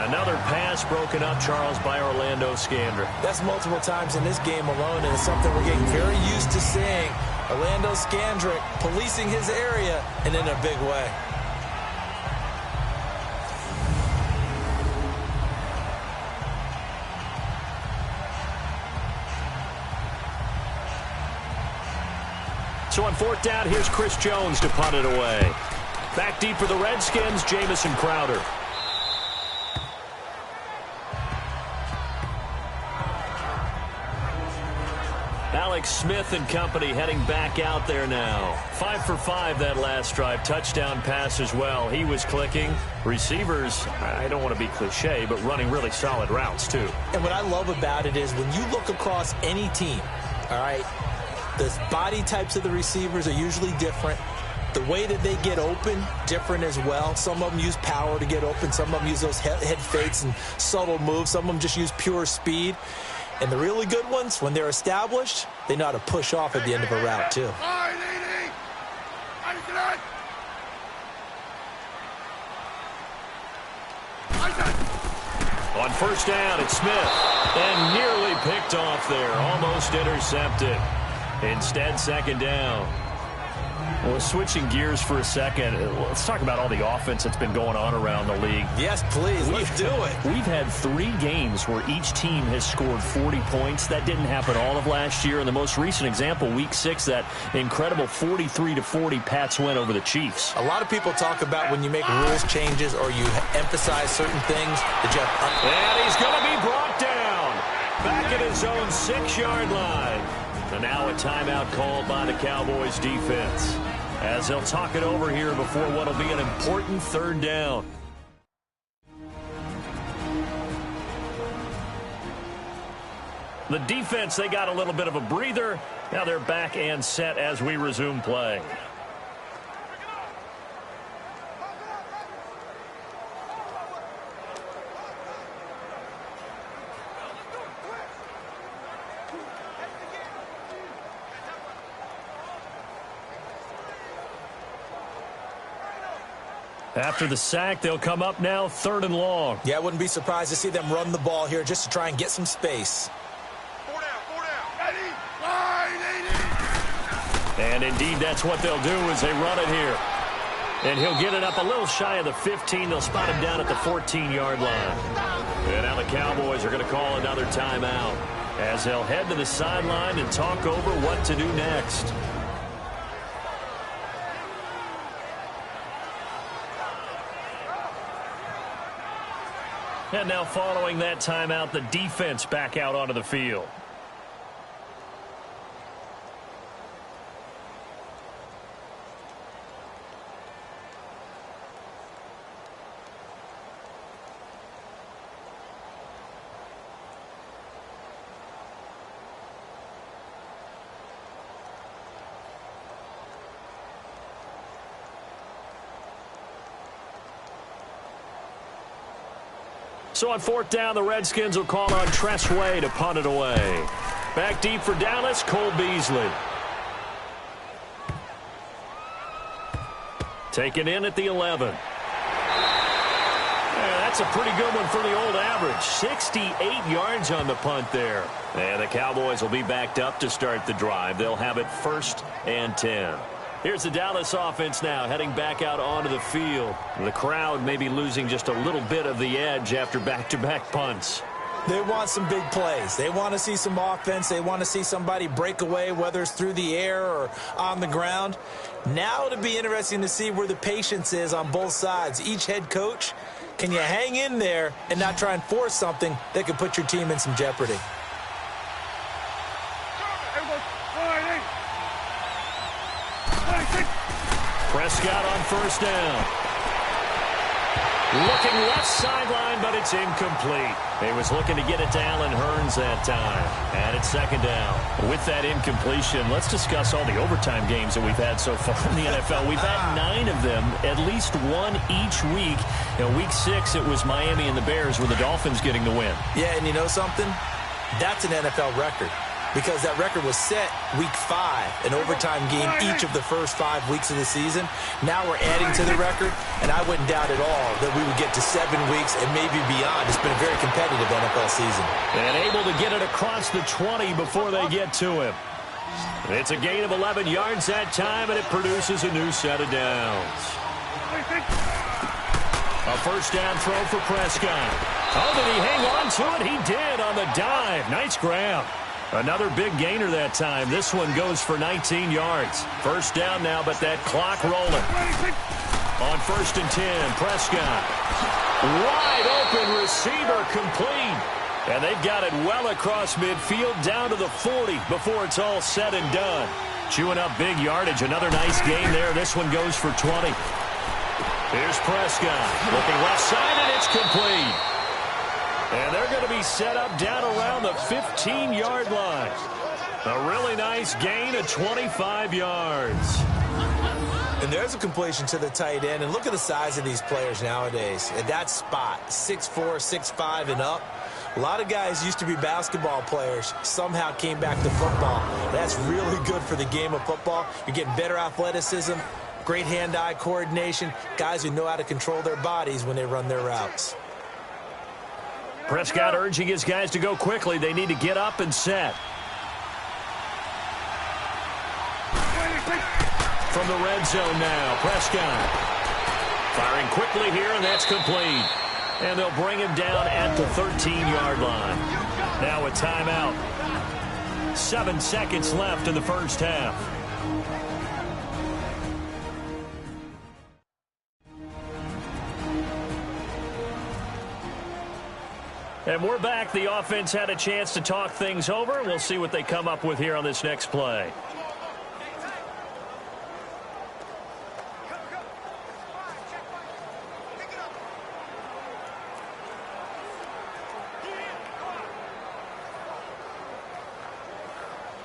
Another pass broken up, Charles, by Orlando Scandrick.
That's multiple times in this game alone, and it's something we're getting very used to seeing. Orlando Scandrick policing his area and in a big way.
So on 4th down, here's Chris Jones to punt it away. Back deep for the Redskins, Jamison Crowder. Alex Smith and company heading back out there now. 5 for 5 that last drive. Touchdown pass as well. He was clicking. Receivers, I don't want to be cliche, but running really solid routes too.
And what I love about it is when you look across any team, all right, the body types of the receivers are usually different. The way that they get open, different as well. Some of them use power to get open. Some of them use those head fakes and subtle moves. Some of them just use pure speed. And the really good ones, when they're established, they know how to push off at the end of a route, too.
On first down, it's Smith. And nearly picked off there. Almost intercepted. Instead, second down. Well, switching gears for a second, let's talk about all the offense that's been going on around the league.
Yes, please. Let's do it.
We've had 3 games where each team has scored 40 points. That didn't happen all of last year. And the most recent example, Week 6, that incredible 43-40 Pats win over the Chiefs.
A lot of people talk about when you make rules changes or you emphasize certain things that you have.
And he's going to be brought down. Back at his own 6-yard line. And now a timeout called by the Cowboys defense, as they'll talk it over here before what will be an important third down. The defense, they got a little bit of a breather. Now they're back and set as we resume play. After the sack, they'll come up now 3rd and long.
Yeah, I wouldn't be surprised to see them run the ball here just to try and get some space.
4 down. Ready? Line, 80.
And indeed, that's what they'll do as they run it here. And he'll get it up a little shy of the 15. They'll spot him down at the 14-yard line. And now the Cowboys are going to call another timeout as they'll head to the sideline and talk over what to do next. And now following that timeout, the defense back out onto the field. So on 4th down, the Redskins will call on Tress Way to punt it away. Back deep for Dallas, Cole Beasley. Taken in at the 11. Yeah, that's a pretty good one for the old average. 68 yards on the punt there. And the Cowboys will be backed up to start the drive. They'll have it 1st and 10. Here's the Dallas offense now heading back out onto the field. The crowd may be losing just a little bit of the edge after back-to-back punts.
They want some big plays. They want to see some offense. They want to see somebody break away, whether it's through the air or on the ground. Now it'll be interesting to see where the patience is on both sides. Each head coach, can you hang in there and not try and force something that could put your team in some jeopardy?
Prescott on 1st down. Looking left sideline, but it's incomplete. He was looking to get it to Allen Hurns that time. And it's 2nd down. With that incompletion, let's discuss all the overtime games that we've had so far in the NFL. We've had 9 of them, at least one each week. In Week 6, it was Miami and the Bears with the Dolphins getting the win.
Yeah, and you know something? That's an NFL record. Because that record was set Week 5, an overtime game each of the first 5 weeks of the season. Now we're adding to the record, and I wouldn't doubt at all that we would get to 7 weeks and maybe beyond. It's been a very competitive NFL season.
And able to get it across the 20 before they get to him. It's a gain of 11 yards that time, and it produces a new set of downs. A 1st down throw for Prescott. Oh, did he hang on to it? He did on the dive. Nice grab. Another big gainer that time. This one goes for 19 yards. 1st down now, but that clock rolling. On 1st and 10, Prescott. Wide open receiver complete. And they've got it well across midfield down to the 40 before it's all said and done. Chewing up big yardage. Another nice gain there. This one goes for 20. Here's Prescott. Looking left side, and it's complete. And they're going to be set up down around the 15-yard line. A really nice gain of 25 yards.
And there's a completion to the tight end. And look at the size of these players nowadays. At that spot, 6'4", 6'5", and up. A lot of guys used to be basketball players, somehow came back to football. That's really good for the game of football. You're getting better athleticism, great hand-eye coordination, guys who know how to control their bodies when they run their routes.
Prescott urging his guys to go quickly. They need to get up and set. From the red zone now, Prescott. Firing quickly here, and that's complete. And they'll bring him down at the 13-yard line. Now a timeout. 7 seconds left in the first half. And we're back. The offense had a chance to talk things over. We'll see what they come up with here on this next play.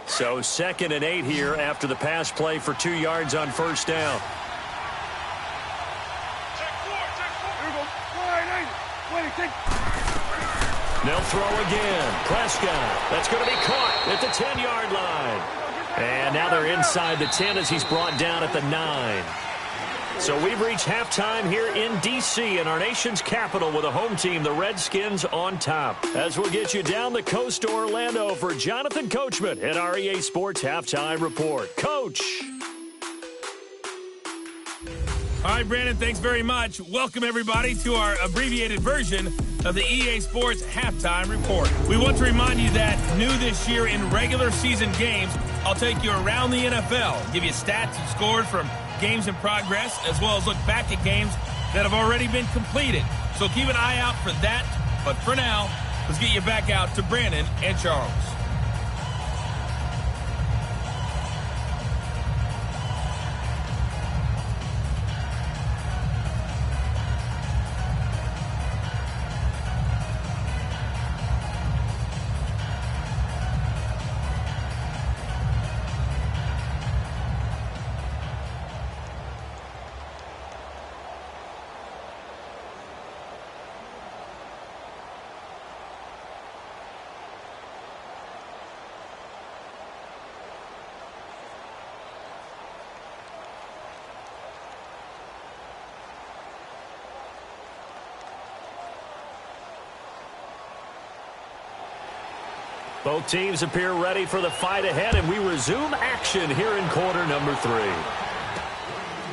So 2nd and 8 here after the pass play for 2 yards on first down. They'll throw again. Prescott. That's going to be caught at the 10-yard line. And now they're inside the 10 as he's brought down at the 9. So we've reached halftime here in D.C. in our nation's capital with a home team, the Redskins, on top. As we'll get you down the coast to Orlando for Jonathan Coachman at our EA Sports Halftime Report. Coach.
All right, Brandon, thanks very much. Welcome, everybody, to our abbreviated version of the EA Sports Halftime Report. We want to remind you that new this year in regular season games, I'll take you around the NFL, give you stats and scores from games in progress, as well as look back at games that have already been completed. So keep an eye out for that. But for now, let's get you back out to Brandon and Charles.
Both teams appear ready for the fight ahead, and we resume action here in quarter number 3.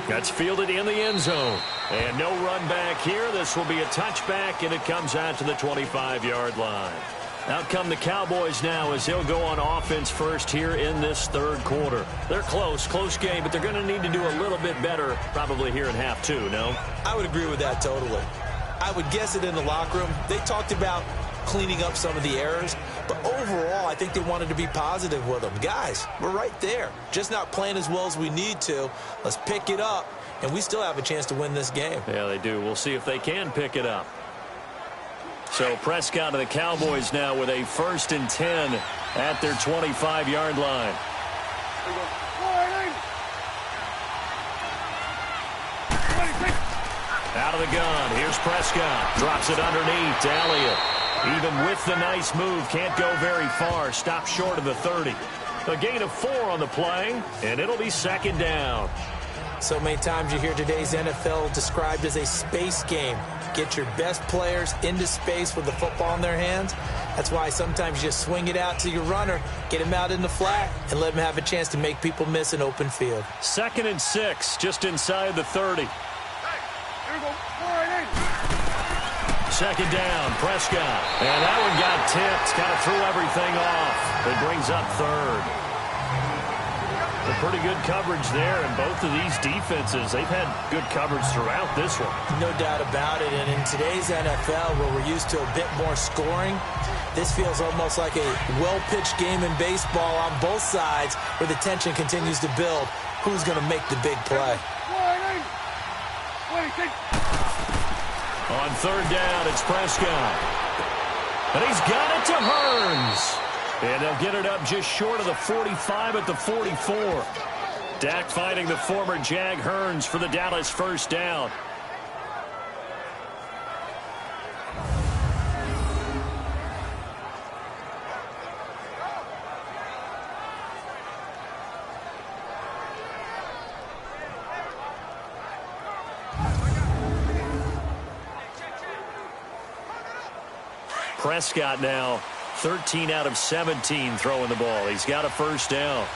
That's fielded in the end zone. And no run back here. This will be a touchback, and it comes out to the 25-yard line. Out come the Cowboys now as they'll go on offense first here in this third quarter. They're close game, but they're going to need to do a little bit better probably here in half 2, no?
I would agree with that totally. I would guess it in the locker room. They talked about cleaning up some of the errors, but overall, I think they wanted to be positive with them. Guys, we're right there. Just not playing as well as we need to. Let's pick it up, and we still have a chance to win this game.
Yeah, they do. We'll see if they can pick it up. So Prescott of the Cowboys now with a 1st and 10 at their 25-yard line. Out of the gun. Here's Prescott. Drops it underneath to Elliott. Even with the nice move, can't go very far. Stops short of the 30. A gain of 4 on the play, and it'll be 2nd down.
So many times you hear today's NFL described as a space game. Get your best players into space with the football in their hands. That's why sometimes you just swing it out to your runner, get him out in the flat, and let him have a chance to make people miss an open field.
2nd and 6, just inside the 30. 2nd down, Prescott. And that one got tipped. Kind of threw everything off. It brings up 3rd. Pretty good coverage there, and both of these defenses, they've had good coverage throughout this one.
No doubt about it, and in today's NFL, where we're used to a bit more scoring, this feels almost like a well-pitched game in baseball on both sides where the tension continues to build. Who's going to make the big play?
On third down, it's Prescott. And he's got it to Hearns. And they'll get it up just short of the 45 at the 44. Dak finding the former Jag Hearns for the Dallas first down. Prescott now 13 out of 17 throwing the ball. He's got a first down.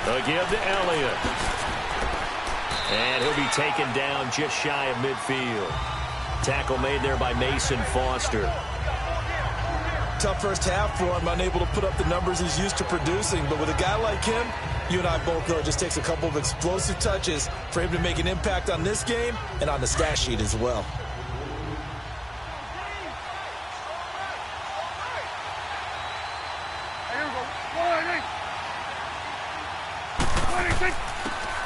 They'll give to Elliott. And he'll be taken down just shy of midfield. Tackle made there by Mason Foster.
Tough first half for him, unable to put up the numbers he's used to producing. But with a guy like him, you and I both know it just takes a couple of explosive touches for him to make an impact on this game and on the stat sheet as well.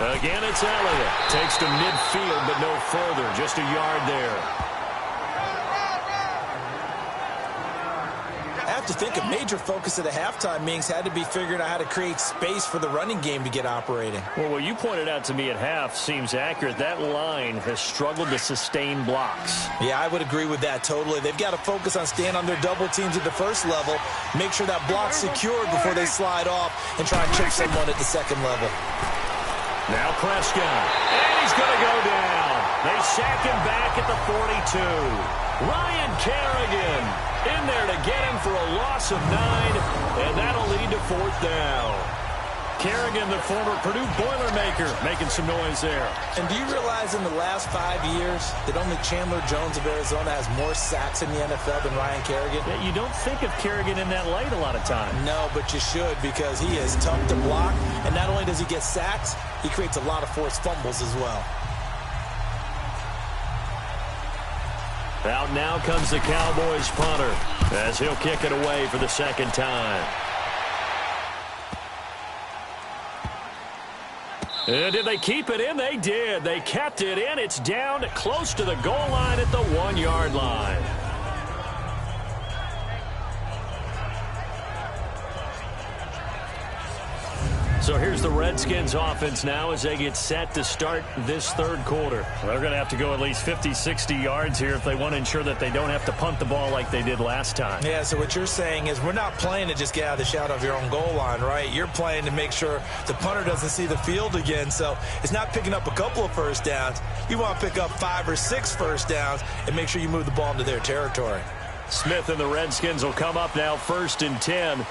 Again, it's Elliott. Takes to midfield, but no further. Just a yard there.
I have to think a major focus of the halftime meetings had to be figuring out how to create space for the running game to get operating.
Well, what you pointed out to me at half seems accurate. That line has struggled to sustain blocks.
Yeah, I would agree with that totally. They've got to focus on staying on their double teams at the first level, make sure that block's secured before they slide off and try and chip someone at the second level.
Now Prescott, and he's going to go down. They sack him back at the 42. Ryan Kerrigan in there to get him for a loss of 9, and that'll lead to fourth down. Kerrigan, the former Purdue Boilermaker, making some noise there.
And do you realize in the last 5 years that only Chandler Jones of Arizona has more sacks in the NFL than Ryan Kerrigan?
Yeah, you don't think of Kerrigan in that light a lot of times.
No, but you should, because he is tough to block, and not only does he get sacks, he creates a lot of forced fumbles as well.
Out now comes the Cowboys punter as he'll kick it away for the second time. And did they keep it in? They did. They kept it in. It's down close to the goal line at the 1-yard line. So here's the Redskins offense now as they get set to start this third quarter. They're going to have to go at least 50, 60 yards here if they want to ensure that they don't have to punt the ball like they did last time.
Yeah, so what you're saying is we're not playing to just get out of the shadow of your own goal line, right? You're playing to make sure the punter doesn't see the field again. So it's not picking up a couple of first downs. You want to pick up 5 or 6 first downs and make sure you move the ball into their territory.
Smith and the Redskins will come up now 1st and 10.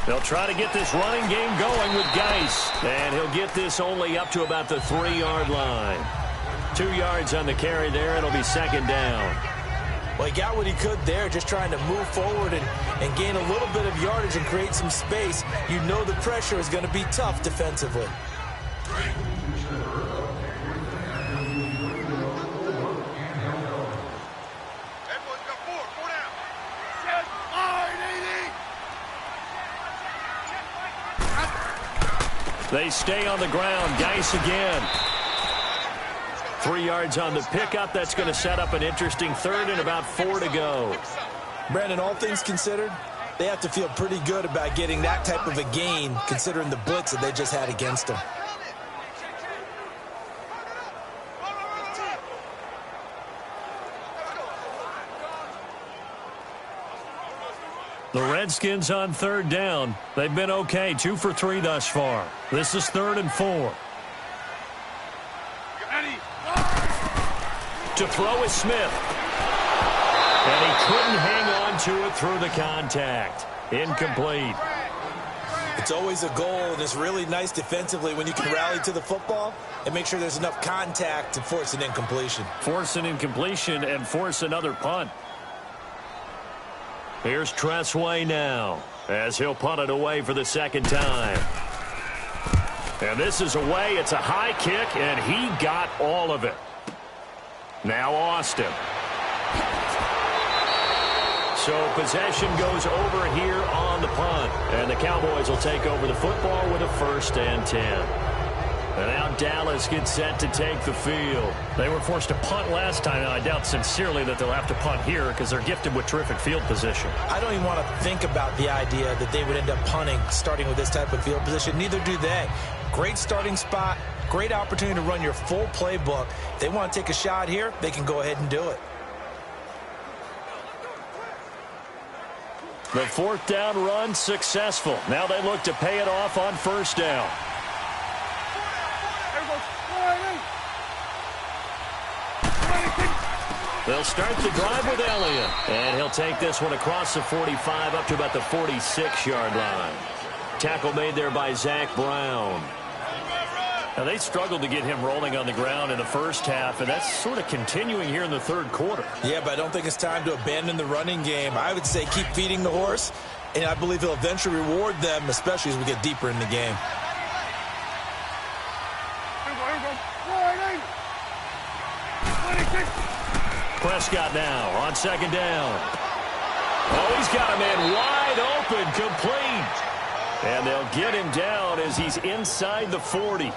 They'll try to get this running game going with Geis. And he'll get this only up to about the 3-yard line. 2 yards on the carry there. It'll be second down.
Well, he got what he could there, just trying to move forward and gain a little bit of yardage and create some space. You know the pressure is going to be tough defensively.
They stay on the ground. Geis again. 3 yards on the pickup. That's going to set up an interesting third and about 4 to go.
Brandon, all things considered, they have to feel pretty good about getting that type of a gain considering the blitz that they just had against them.
The Redskins on third down. They've been okay. 2 for 3 thus far. This is 3rd and 4. To throw is Smith. And he couldn't hang on to it through the contact. Incomplete.
The It's always a goal, and it's really nice defensively when you can rally to the football and make sure there's enough contact to force an incompletion.
Force an incompletion and force another punt. Here's Tressway now as he'll punt it away for the second time. And this is away. It's a high kick, and he got all of it. Now Austin. So possession goes over here on the punt. And the Cowboys will take over the football with a 1st and 10. And now Dallas gets set to take the field. They were forced to punt last time, and I doubt sincerely that they'll have to punt here because they're gifted with terrific field position.
I don't even want to think about the idea that they would end up punting starting with this type of field position. Neither do they. Great starting spot, great opportunity to run your full playbook. If they want to take a shot here, they can go ahead and do it.
The 4th down run successful. Now they look to pay it off on 1st down. They'll start the drive with Elliott. And he'll take this one across the 45 up to about the 46-yard line. Tackle made there by Zach Brown. Now, they struggled to get him rolling on the ground in the first half, and that's sort of continuing here in the 3rd quarter.
Yeah, but I don't think it's time to abandon the running game. I would say keep feeding the horse, and I believe he'll eventually reward them, especially as we get deeper in the game.
Prescott now on 2nd down. Oh, he's got a man wide open, complete. And they'll get him down as he's inside the 40.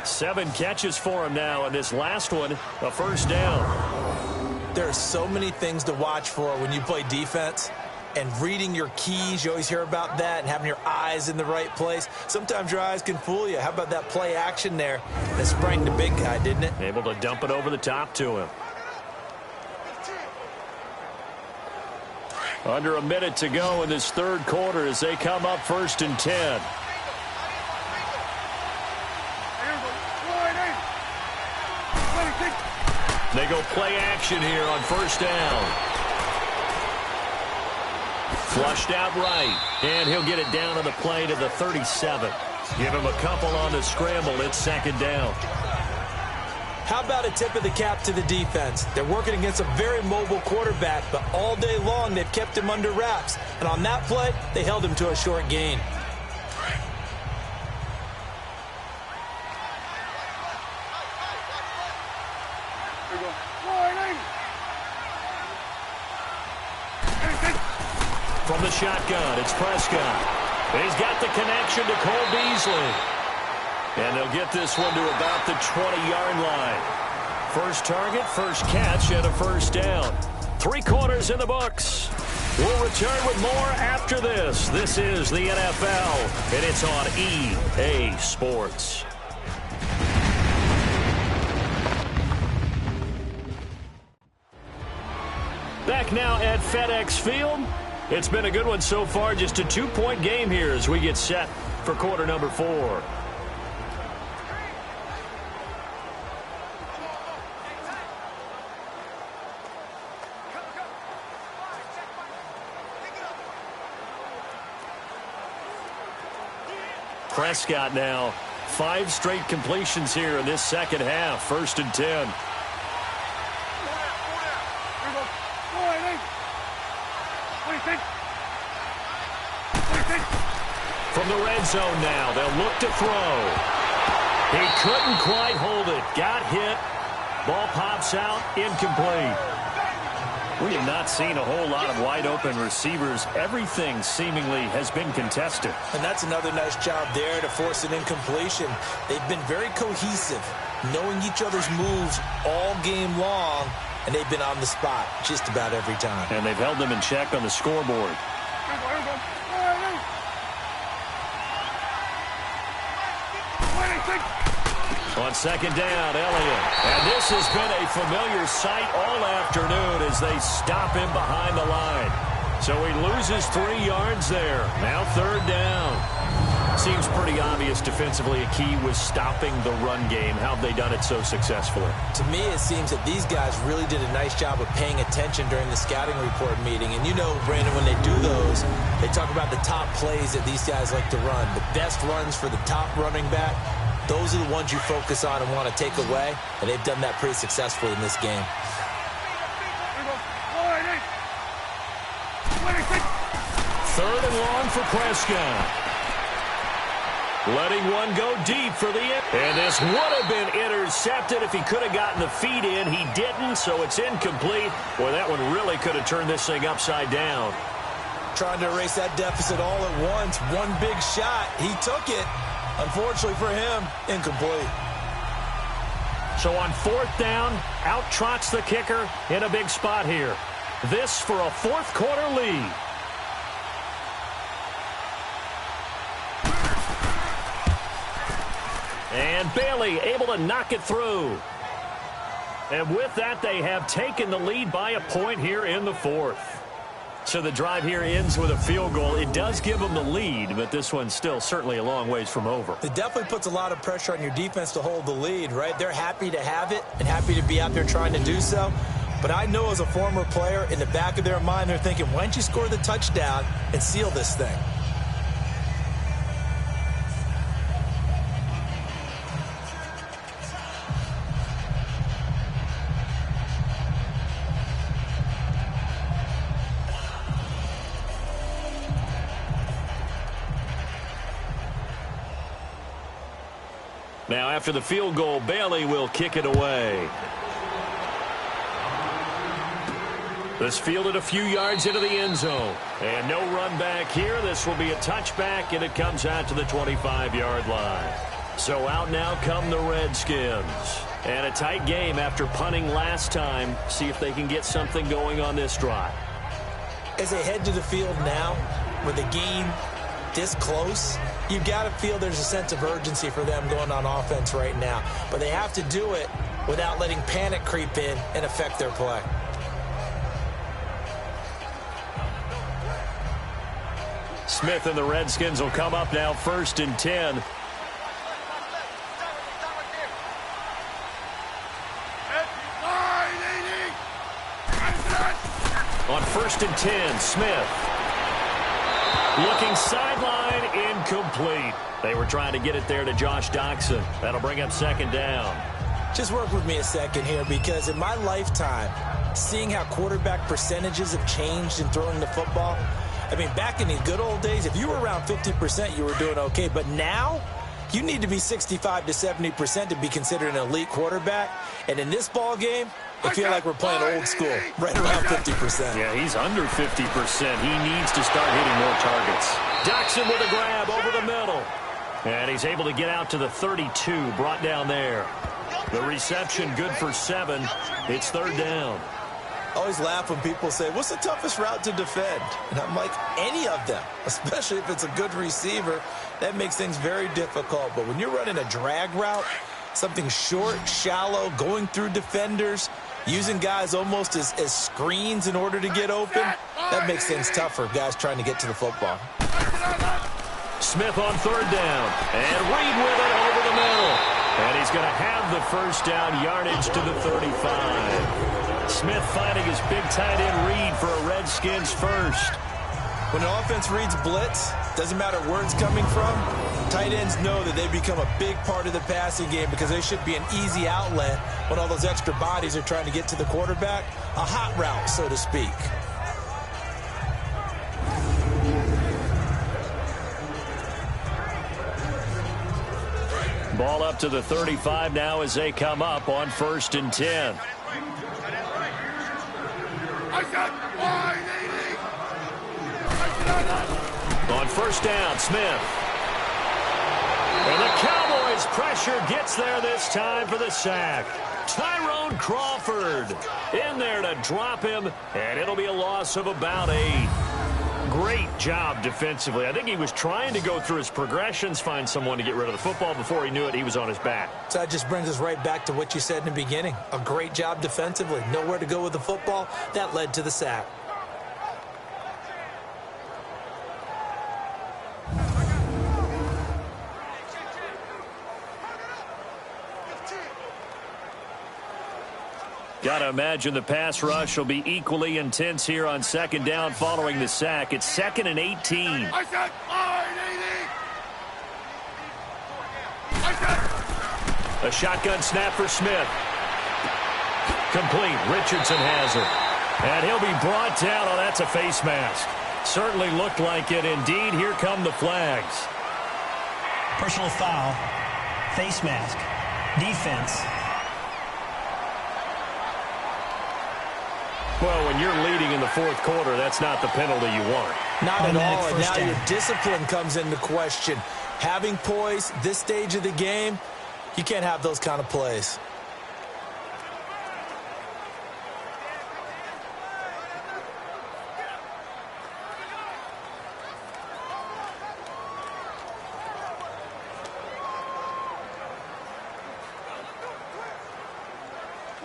7 catches for him now, and this last one, a 1st down.
There are so many things to watch for when you play defense. And reading your keys, you always hear about that, and having your eyes in the right place. Sometimes your eyes can fool you. How about that play action there that sprang the big guy, didn't it?
Able to dump it over the top to him. Under a minute to go in this 3rd quarter as they come up 1st and 10. They go play action here on 1st down. Flushed out right, and he'll get it down on the play to the 37. Give him a couple on the scramble. It's 2nd down.
How about a tip of the cap to the defense? They're working against a very mobile quarterback, but all day long they've kept him under wraps. And on that play, they held him to a short gain.
From the shotgun, it's Prescott. He's got the connection to Cole Beasley. And they'll get this one to about the 20-yard line. First target, first catch, and a 1st down. 3 quarters in the books. We'll return with more after this. This is the NFL, and it's on EA Sports. Back now at FedEx Field. It's been a good one so far. Just a 2-point game here as we get set for quarter number 4. Prescott now, 5 straight completions here in this 2nd half. 1st and 10. From the red zone now, they'll look to throw. He couldn't quite hold it. Got hit. Ball pops out, incomplete. We have not seen a whole lot of wide-open receivers. Everything seemingly has been contested.
And that's another nice job there to force an incompletion. They've been very cohesive, knowing each other's moves all game long, and they've been on the spot just about every time.
And they've held them in check on the scoreboard. On 2nd down, Elliott. And this has been a familiar sight all afternoon as they stop him behind the line. So he loses 3 yards there. Now 3rd down. Seems pretty obvious defensively a key was stopping the run game. How have they done it so successfully?
To me, it seems that these guys really did a nice job of paying attention during the scouting report meeting. And you know, Brandon, when they do those, they talk about the top plays that these guys like to run, the best runs for the top running back. Those are the ones you focus on and want to take away, and they've done that pretty successfully in this game.
Third and long for Prescott. Letting one go deep for the end. And this would have been intercepted if he could have gotten the feet in. He didn't, so it's incomplete. Boy, that one really could have turned this thing upside down.
Trying to erase that deficit all at once. One big shot. He took it. Unfortunately for him, incomplete.
So on fourth down, out trots the kicker in a big spot here. This for a fourth quarter lead. And Bailey able to knock it through. And with that, they have taken the lead by a point here in the fourth. So the drive here ends with a field goal. It does give them the lead, but this one's still certainly a long ways from over.
It definitely puts a lot of pressure on your defense to hold the lead, right? They're happy to have it and happy to be out there trying to do so. But I know as a former player, in the back of their mind, they're thinking, why don't you score the touchdown and seal this thing?
Now, after the field goal, Bailey will kick it away. This fielded a few yards into the end zone. And no run back here. This will be a touchback, and it comes out to the 25-yard line. So out now come the Redskins. And a tight game after punting last time. See if they can get something going on this drive.
As they head to the field now, with the game this close, you've got to feel there's a sense of urgency for them going on offense right now. But they have to do it without letting panic creep in and affect their play.
Smith and the Redskins will come up now 1st and 10. On 1st and 10, Smith. Looking sideline, incomplete. They were trying to get it there to Josh Doxson. That'll bring up 2nd down.
Just work with me a second here, because in my lifetime, seeing how quarterback percentages have changed in throwing the football, I mean, back in the good old days, if you were around 50%, you were doing okay. But now, you need to be 65 to 70% to be considered an elite quarterback. And in this ball game, I feel like we're playing old school, right around 50%.
Yeah, he's under 50%. He needs to start hitting more targets. Doxson with a grab over the middle. And he's able to get out to the 32, brought down there. The reception good for 7. It's 3rd down.
I always laugh when people say, what's the toughest route to defend? And I'm like, any of them, especially if it's a good receiver. That makes things very difficult. But when you're running a drag route, something short, shallow, going through defenders, using guys almost as screens in order to get open, that makes things tough for guys trying to get to the football.
Smith on 3rd down. And Reed with it over the middle. And he's going to have the 1st down, yardage to the 35. Smith finding his big tight end Reed for a Redskins first.
When an offense reads blitz, doesn't matter where it's coming from, tight ends know that they become a big part of the passing game because they should be an easy outlet when all those extra bodies are trying to get to the quarterback. A hot route, so to speak.
Ball up to the 35 now as they come up on 1st and 10. On 1st down, Smith. And the Cowboys' pressure gets there this time for the sack. Tyrone Crawford in there to drop him, and it'll be a loss of about 8. Great job defensively. I think he was trying to go through his progressions, find someone to get rid of the football. Before he knew it, he was on his back.
So that just brings us right back to what you said in the beginning. A great job defensively. Nowhere to go with the football. That led to the sack.
Gotta imagine the pass rush will be equally intense here on second down following the sack. It's 2nd and 18.
I said, line 80. I said.
A shotgun snap for Smith. Complete. Richardson has it. And he'll be brought down. Oh, that's a face mask. Certainly looked like it. Indeed, here come the flags.
Personal foul. Face mask. Defense.
Well, when you're leading in the fourth quarter, that's not the penalty you want.
Not at all, and now
down.
your discipline comes into question. Having poise, this stage of the game, you can't have those kind of plays.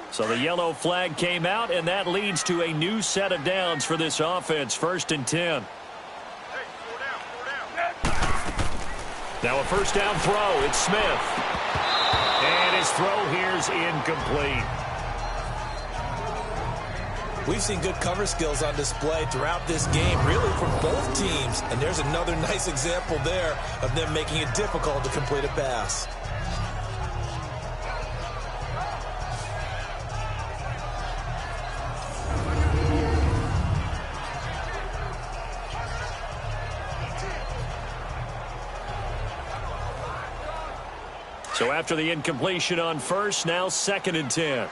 So the yellow flag came out, and that leads to a new set of downs for this offense. 1st and 10. Now a first down throw. It's Smith. And his throw here's incomplete.
We've seen good cover skills on display throughout this game, really from both teams. And there's another nice example there of them making it difficult to complete a pass.
So after the incompletion on first, now 2nd and 10.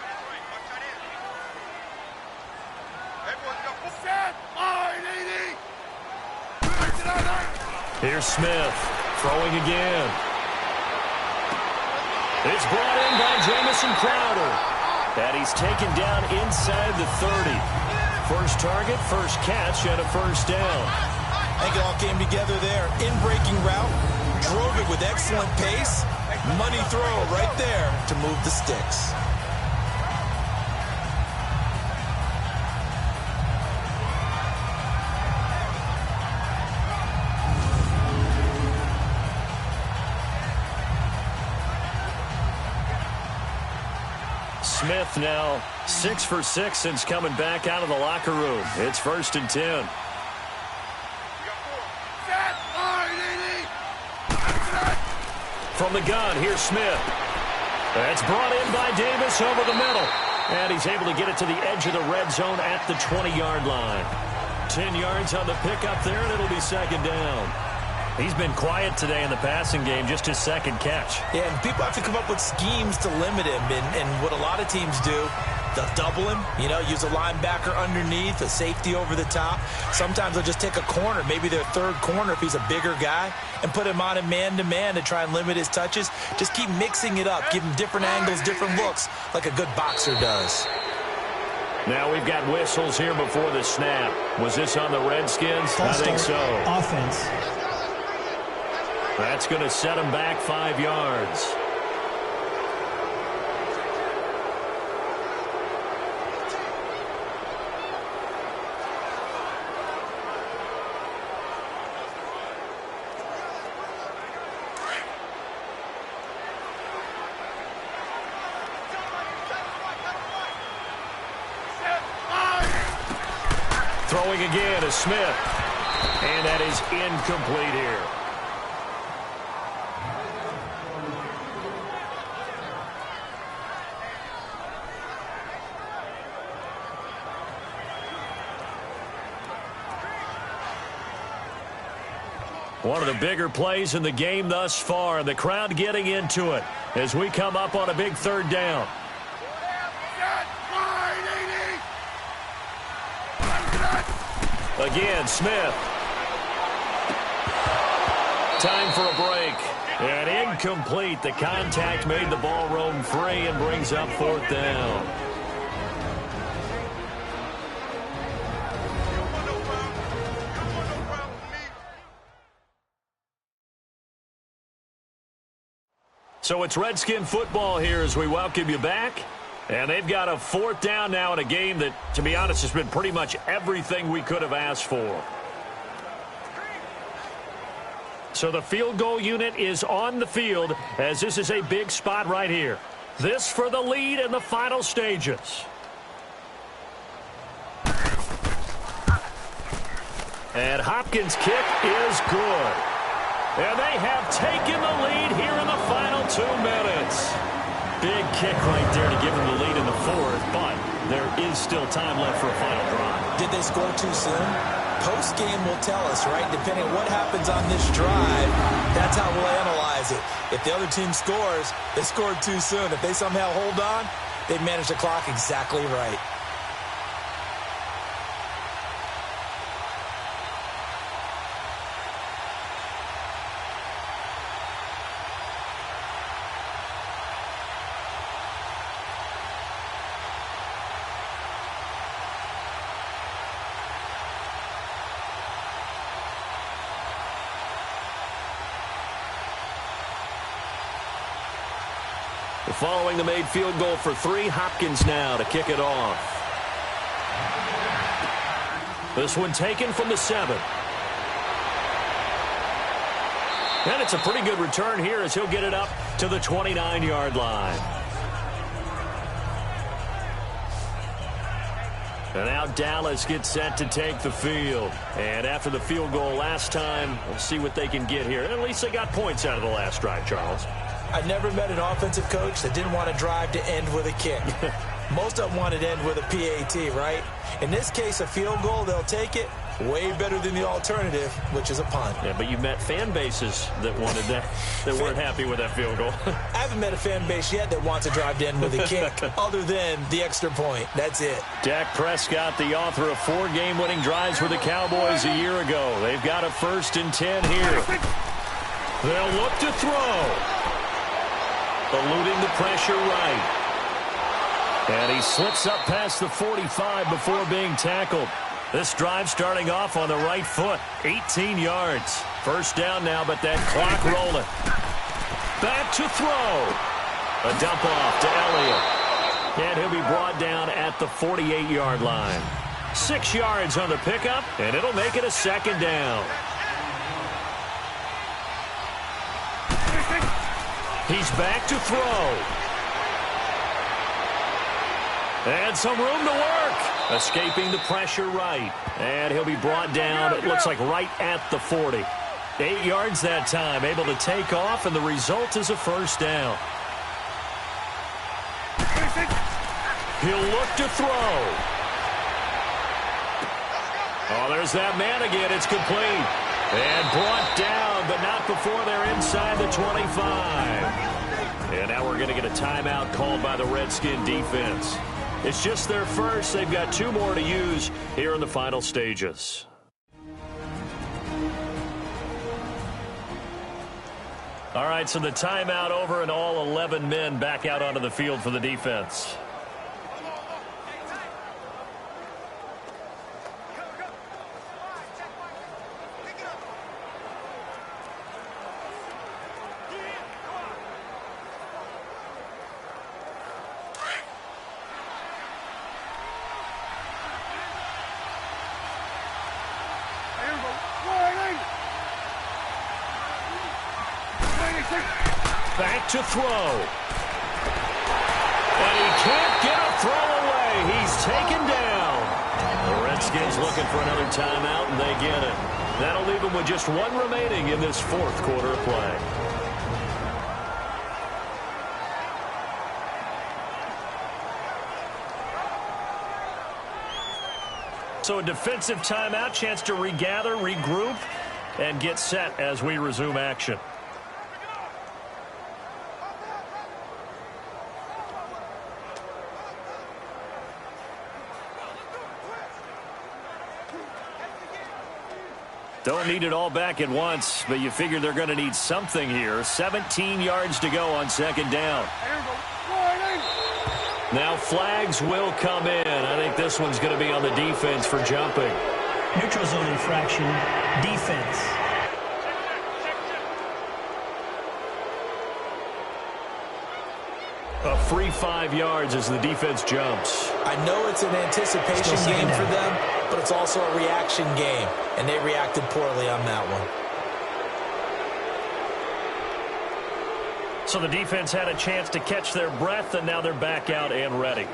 Here's Smith throwing again. It's brought in by Jamison Crowder. And he's taken down inside the 30. First target, first catch, and a first down.
I think it all came together there. In-breaking route, drove it with excellent pace. Money throw right there to move the sticks.
Smith now 6 for 6 since coming back out of the locker room. It's 1st and 10. From the gun, here's Smith. That's brought in by Davis over the middle. And he's able to get it to the edge of the red zone at the 20-yard line. 10 yards on the pickup there, and it'll be 2nd down. He's been quiet today in the passing game, just his 2nd catch.
Yeah, and people have to come up with schemes to limit him. And what a lot of teams do, they'll double him, use a linebacker underneath, a safety over the top. Sometimes they'll just take a corner, maybe their 3rd corner if he's a bigger guy, and put him on a man-to-man to try and limit his touches. Just keep mixing it up, give him different angles, different looks, like a good boxer does.
Now we've got whistles here before the snap. Was this on the Redskins? I think so.
Offense.
That's going to set him back 5 yards. Throwing again is Smith. And that is incomplete here. One of the bigger plays in the game thus far. The crowd getting into it as we come up on a big 3rd down. Again, Smith. Time for a break. And incomplete. The contact made the ball roam free and brings up 4th down. So it's Redskin football here as we welcome you back. And they've got a 4th down now in a game that, to be honest, has been pretty much everything we could have asked for. So the field goal unit is on the field as this is a big spot right here. This for the lead in the final stages. And Hopkins' kick is good. And they have taken the lead here in the final 2 minutes. Big kick right there to give them the lead in the fourth, but there is still time left for a final drive.
Did they score too soon? Post-game will tell us, right? Depending on what happens on this drive, that's how we'll analyze it. If the other team scores, they scored too soon. If they somehow hold on, they manage the clock exactly right.
Following the made field goal for 3, Hopkins now to kick it off. This one taken from the 7. And it's a pretty good return here as he'll get it up to the 29-yard line. And now Dallas gets set to take the field. And after the field goal last time, we'll see what they can get here. At least they got points out of the last drive, Charles.
I never met an offensive coach that didn't want to drive to end with a kick. Most of them wanted to end with a PAT, right? In this case, a field goal, they'll take it. Way better than the alternative, which is a punt.
Yeah, but you met fan bases that wanted that, that weren't happy with that field goal.
I haven't met a fan base yet that wants to drive to end with a kick, other than the extra point. That's it.
Dak Prescott, the author of 4 game-winning drives for the Cowboys a year ago. They've got a 1st and 10 here. They'll look to throw. Eluding the pressure right. And he slips up past the 45 before being tackled. This drive starting off on the right foot. 18 yards. 1st down now, but that clock rolling. Back to throw. A dump off to Elliott. And he'll be brought down at the 48-yard line. 6 yards on the pickup, and it'll make it a 2nd down. He's back to throw. And some room to work. Escaping the pressure right. And he'll be brought down, it looks like right at the 40. 8 yards that time, able to take off, and the result is a 1st down. He'll look to throw. Oh, there's that man again. It's complete. And brought down, but not before they're inside the 25. And now we're going to get a timeout called by the Redskin defense. It's just their first. They've got 2 more to use here in the final stages. All right, so the timeout over and all 11 men back out onto the field for the defense. Back to throw. And he can't get a throw away. He's taken down. The Redskins looking for another timeout, and they get it. That'll leave them with just 1 remaining in this 4th quarter of play. So a defensive timeout, chance to regather, regroup, and get set as we resume action. Don't need it all back at once, but you figure they're going to need something here. 17 yards to go on 2nd down. Now flags will come in. I think this one's going to be on the defense for jumping.
Neutral zone infraction, defense.
A free 5 yards as the defense jumps.
I know it's an anticipation game for them, but it's also a reaction game, and they reacted poorly on that one.
So the defense had a chance to catch their breath, and now they're back out and ready.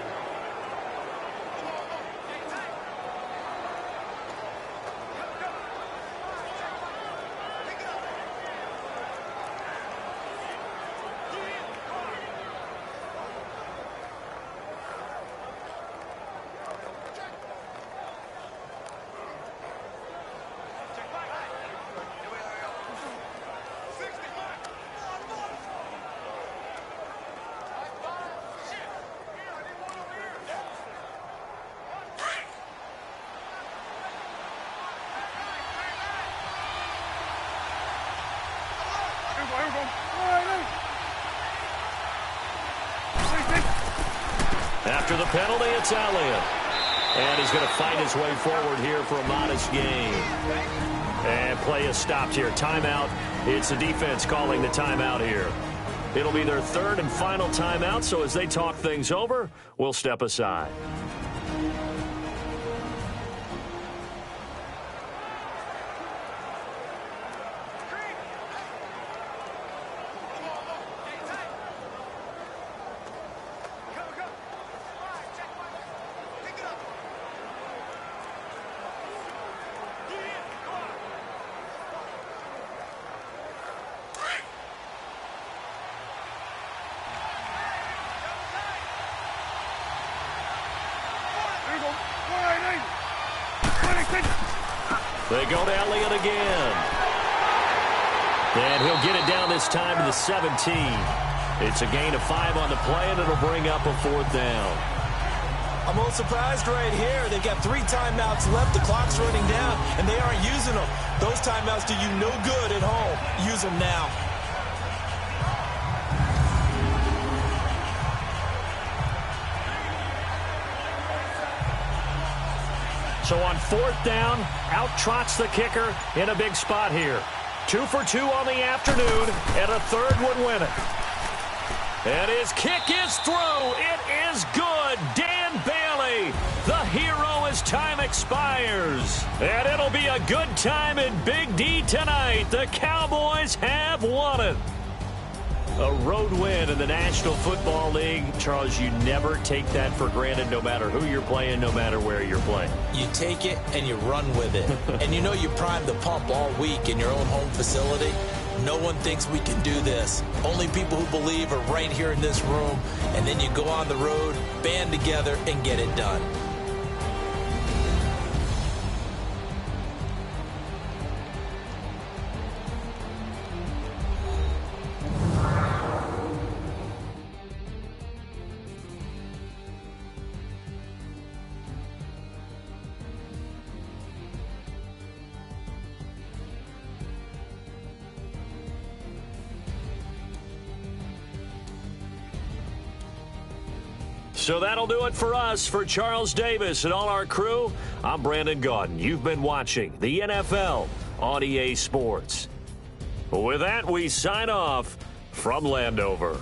After the penalty, it's Elliott. And he's going to fight his way forward here for a modest gain. And play is stopped here. Timeout. It's the defense calling the timeout here. It'll be their third and final timeout, so as they talk things over, we'll step aside. They go to Elliott again. And he'll get it down this time to the 17. It's a gain of 5 on the play, and it'll bring up a 4th down.
I'm a little surprised right here. They've got 3 timeouts left. The clock's running down, and they aren't using them. Those timeouts do you no good at home. Use them now.
So on 4th down, out trots the kicker in a big spot here. 2 for 2 on the afternoon, and a 3rd would win it. And his kick is through. It is good. Dan Bailey, the hero as time expires. And it'll be a good time in Big D tonight. The Cowboys have won it. A road win in the National Football League. Charles, you never take that for granted no matter who you're playing, no matter where you're playing.
You take it and you run with it. And you know you primed the pump all week in your own home facility. No one thinks we can do this. Only people who believe are right here in this room. And then you go on the road, band together, and get it done.
So that'll do it for us. For Charles Davis and all our crew, I'm Brandon Gaudin. You've been watching the NFL on EA Sports. With that, we sign off from Landover.